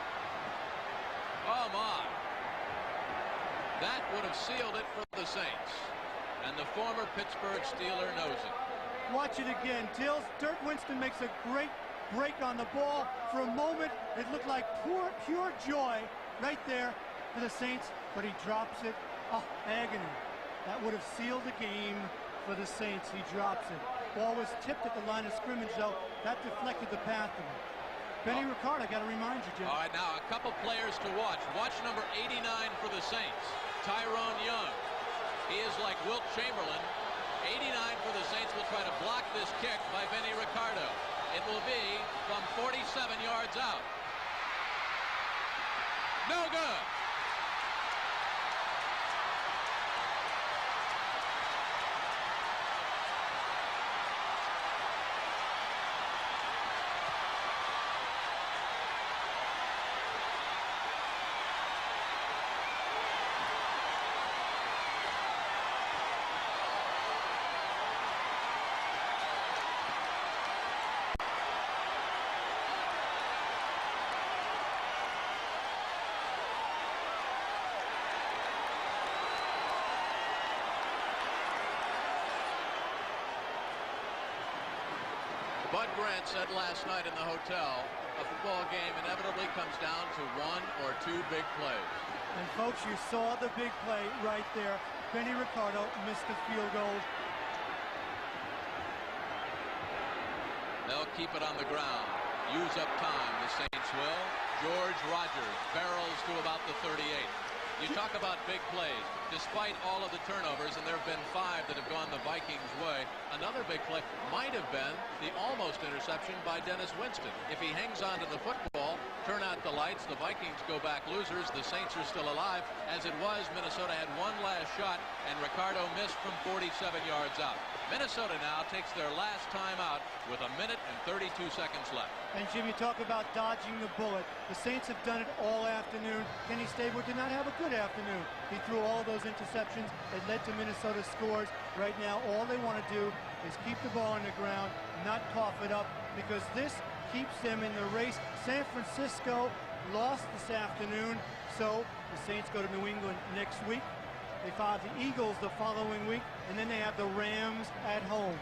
B: Oh, my. That would have sealed it for the Saints. And the former Pittsburgh Steeler knows it.
C: Watch it again. Dills, Dirk Winston makes a great break on the ball. For a moment, it looked like pure joy right there for the Saints, but he drops it. Oh, agony. That would have sealed the game for the Saints. He drops it. Ball was tipped at the line of scrimmage, though. That deflected the path of it. Benny Ricardo, I got to remind you, Jim.
B: All right, now a couple players to watch. Watch number 89 for the Saints, Tyrone Young. He is like Wilt Chamberlain. 89 for the Saints will try to block this kick by Benny Ricardo. It will be from 47 yards out. No good. Bud Grant said last night in the hotel, a football game inevitably comes down to 1 or 2 big plays.
C: And folks, you saw the big play right there. Benny Ricardo missed the field goal.
B: They'll keep it on the ground. Use up time, the Saints will. George Rogers barrels to about the 38. You talk about big plays. Despite all of the turnovers, and there have been 5 that have gone the Vikings' way, another big play might have been the almost interception by Dennis Winston. If he hangs on to the football, turn out the lights, the Vikings go back losers, the Saints are still alive. As it was, Minnesota had one last shot, and Ricardo missed from 47 yards out. Minnesota now takes their last time out with 1 minute and 32 seconds left.
C: And Jim, you talk about dodging the bullet. The Saints have done it all afternoon. Kenny Stabler did not have a good afternoon. He threw all those interceptions. It led to Minnesota scores. Right now, all they want to do is keep the ball on the ground, not cough it up, because this keeps them in the race. San Francisco lost this afternoon, so the Saints go to New England next week. They follow the Eagles the following week, and then they have the Rams at home.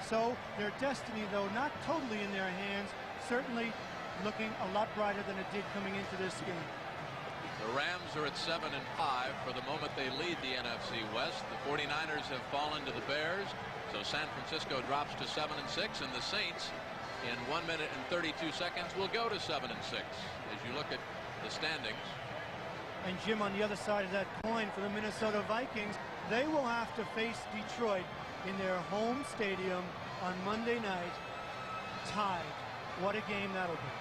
C: So their destiny, though not totally in their hands, certainly looking a lot brighter than it did coming into this game.
B: The Rams are at 7-5. For the moment, they lead the NFC West. The 49ers have fallen to the Bears, so San Francisco drops to 7-6, and the Saints, in 1 minute and 32 seconds, will go to 7-6. As you look at the standings.
C: And Jim, on the other side of that coin for the Minnesota Vikings, they will have to face Detroit in their home stadium on Monday night, tied. What a game that'll be.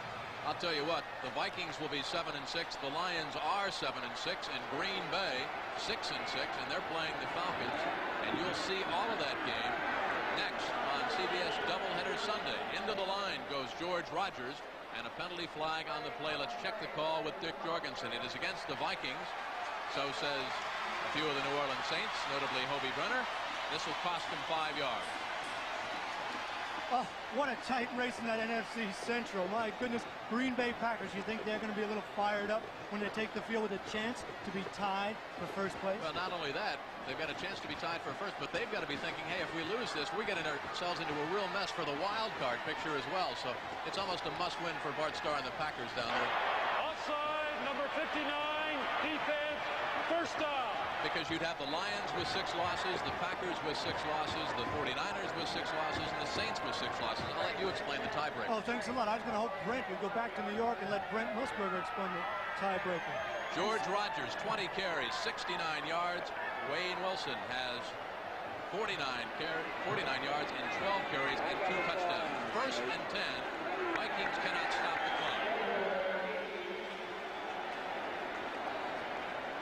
B: I'll tell you what, the Vikings will be 7-6. The Lions are 7-6, and Green Bay 6-6, and they're playing the Falcons. And you'll see all of that game next on CBS Doubleheader Sunday. Into the line goes George Rogers. And a penalty flag on the play. Let's check the call with Dick Jorgensen. It is against the Vikings. So says a few of the New Orleans Saints, notably Hobie Brenner. This will cost him 5 yards.
C: Oh, what a tight race in that NFC Central. My goodness, Green Bay Packers, you think they're going to be a little fired up when they take the field with a chance to be tied for first place?
B: Well, not only that, they've got a chance to be tied for first, but they've got to be thinking, hey, if we lose this, we're getting ourselves into a real mess for the wild card picture as well. So it's almost a must-win for Bart Starr and the Packers down there.
J: Offside, number 59, defense, first down.
B: Because you'd have the Lions with 6 losses, the Packers with 6 losses, the 49ers with 6 losses, and the Saints with 6 losses. I'll let you explain the tiebreaker.
C: Oh, thanks a lot. I was going to hope Brent would go back to New York and let Brent Musburger explain the tiebreaker.
B: George Rogers, 20 carries, 69 yards. Wayne Wilson has 49 yards and 12 carries and 2 touchdowns. First and 10. Vikings cannot stop the clock.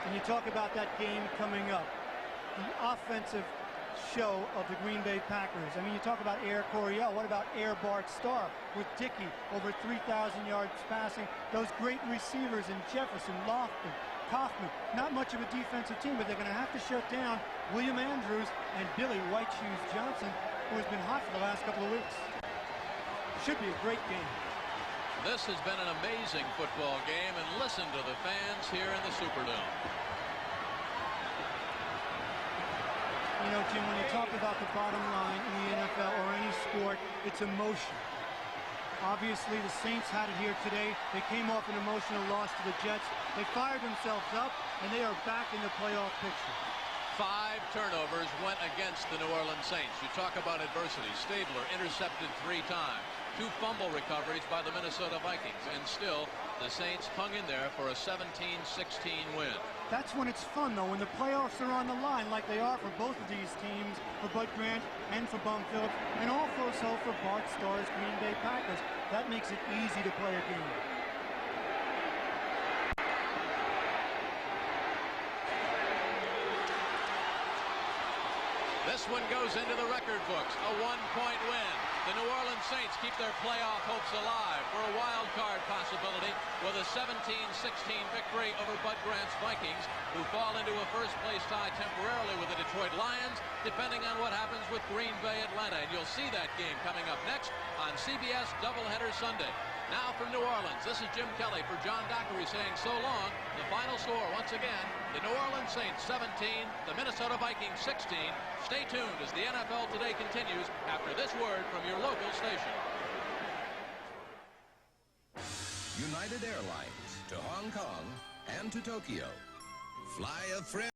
C: And you talk about that game coming up, the offensive show of the Green Bay Packers. I mean, you talk about Air Coryell. What about Air Bart Starr with Dickey over 3,000 yards passing? Those great receivers in Jefferson, Lofton, Kaufman. Not much of a defensive team, but they're going to have to shut down William Andrews and Billy White Shoes Johnson, who has been hot for the last couple of weeks. Should be a great game.
B: This has been an amazing football game, and listen to the fans here in the Superdome.
C: You know, Jim, when you talk about the bottom line in the NFL or any sport, it's emotion. Obviously, the Saints had it here today. They came off an emotional loss to the Jets. They fired themselves up, and they are back in the playoff picture.
B: 5 turnovers went against the New Orleans Saints. You talk about adversity. Stabler intercepted 3 times. 2 fumble recoveries by the Minnesota Vikings. And still, the Saints hung in there for a 17-16 win.
C: That's when it's fun, though, when the playoffs are on the line, like they are for both of these teams, for Bud Grant and for Bum Phillips, and also for Bart Starr's Green Bay Packers. That makes it easy to play a game.
B: This one goes into the record books, a 1-point win. The New Orleans Saints keep their playoff hopes alive for a wild card possibility with a 17-16 victory over Bud Grant's Vikings, who fall into a first-place tie temporarily with the Detroit Lions, depending on what happens with Green Bay Atlanta. And you'll see that game coming up next on CBS Doubleheader Sunday. Now from New Orleans, this is Jim Kelly for John Dockery saying so long. The final score, once again, the New Orleans Saints 17, the Minnesota Vikings 16. Stay tuned as the NFL Today continues after this word from your local station.
V: United Airlines to Hong Kong and to Tokyo. Fly a friend.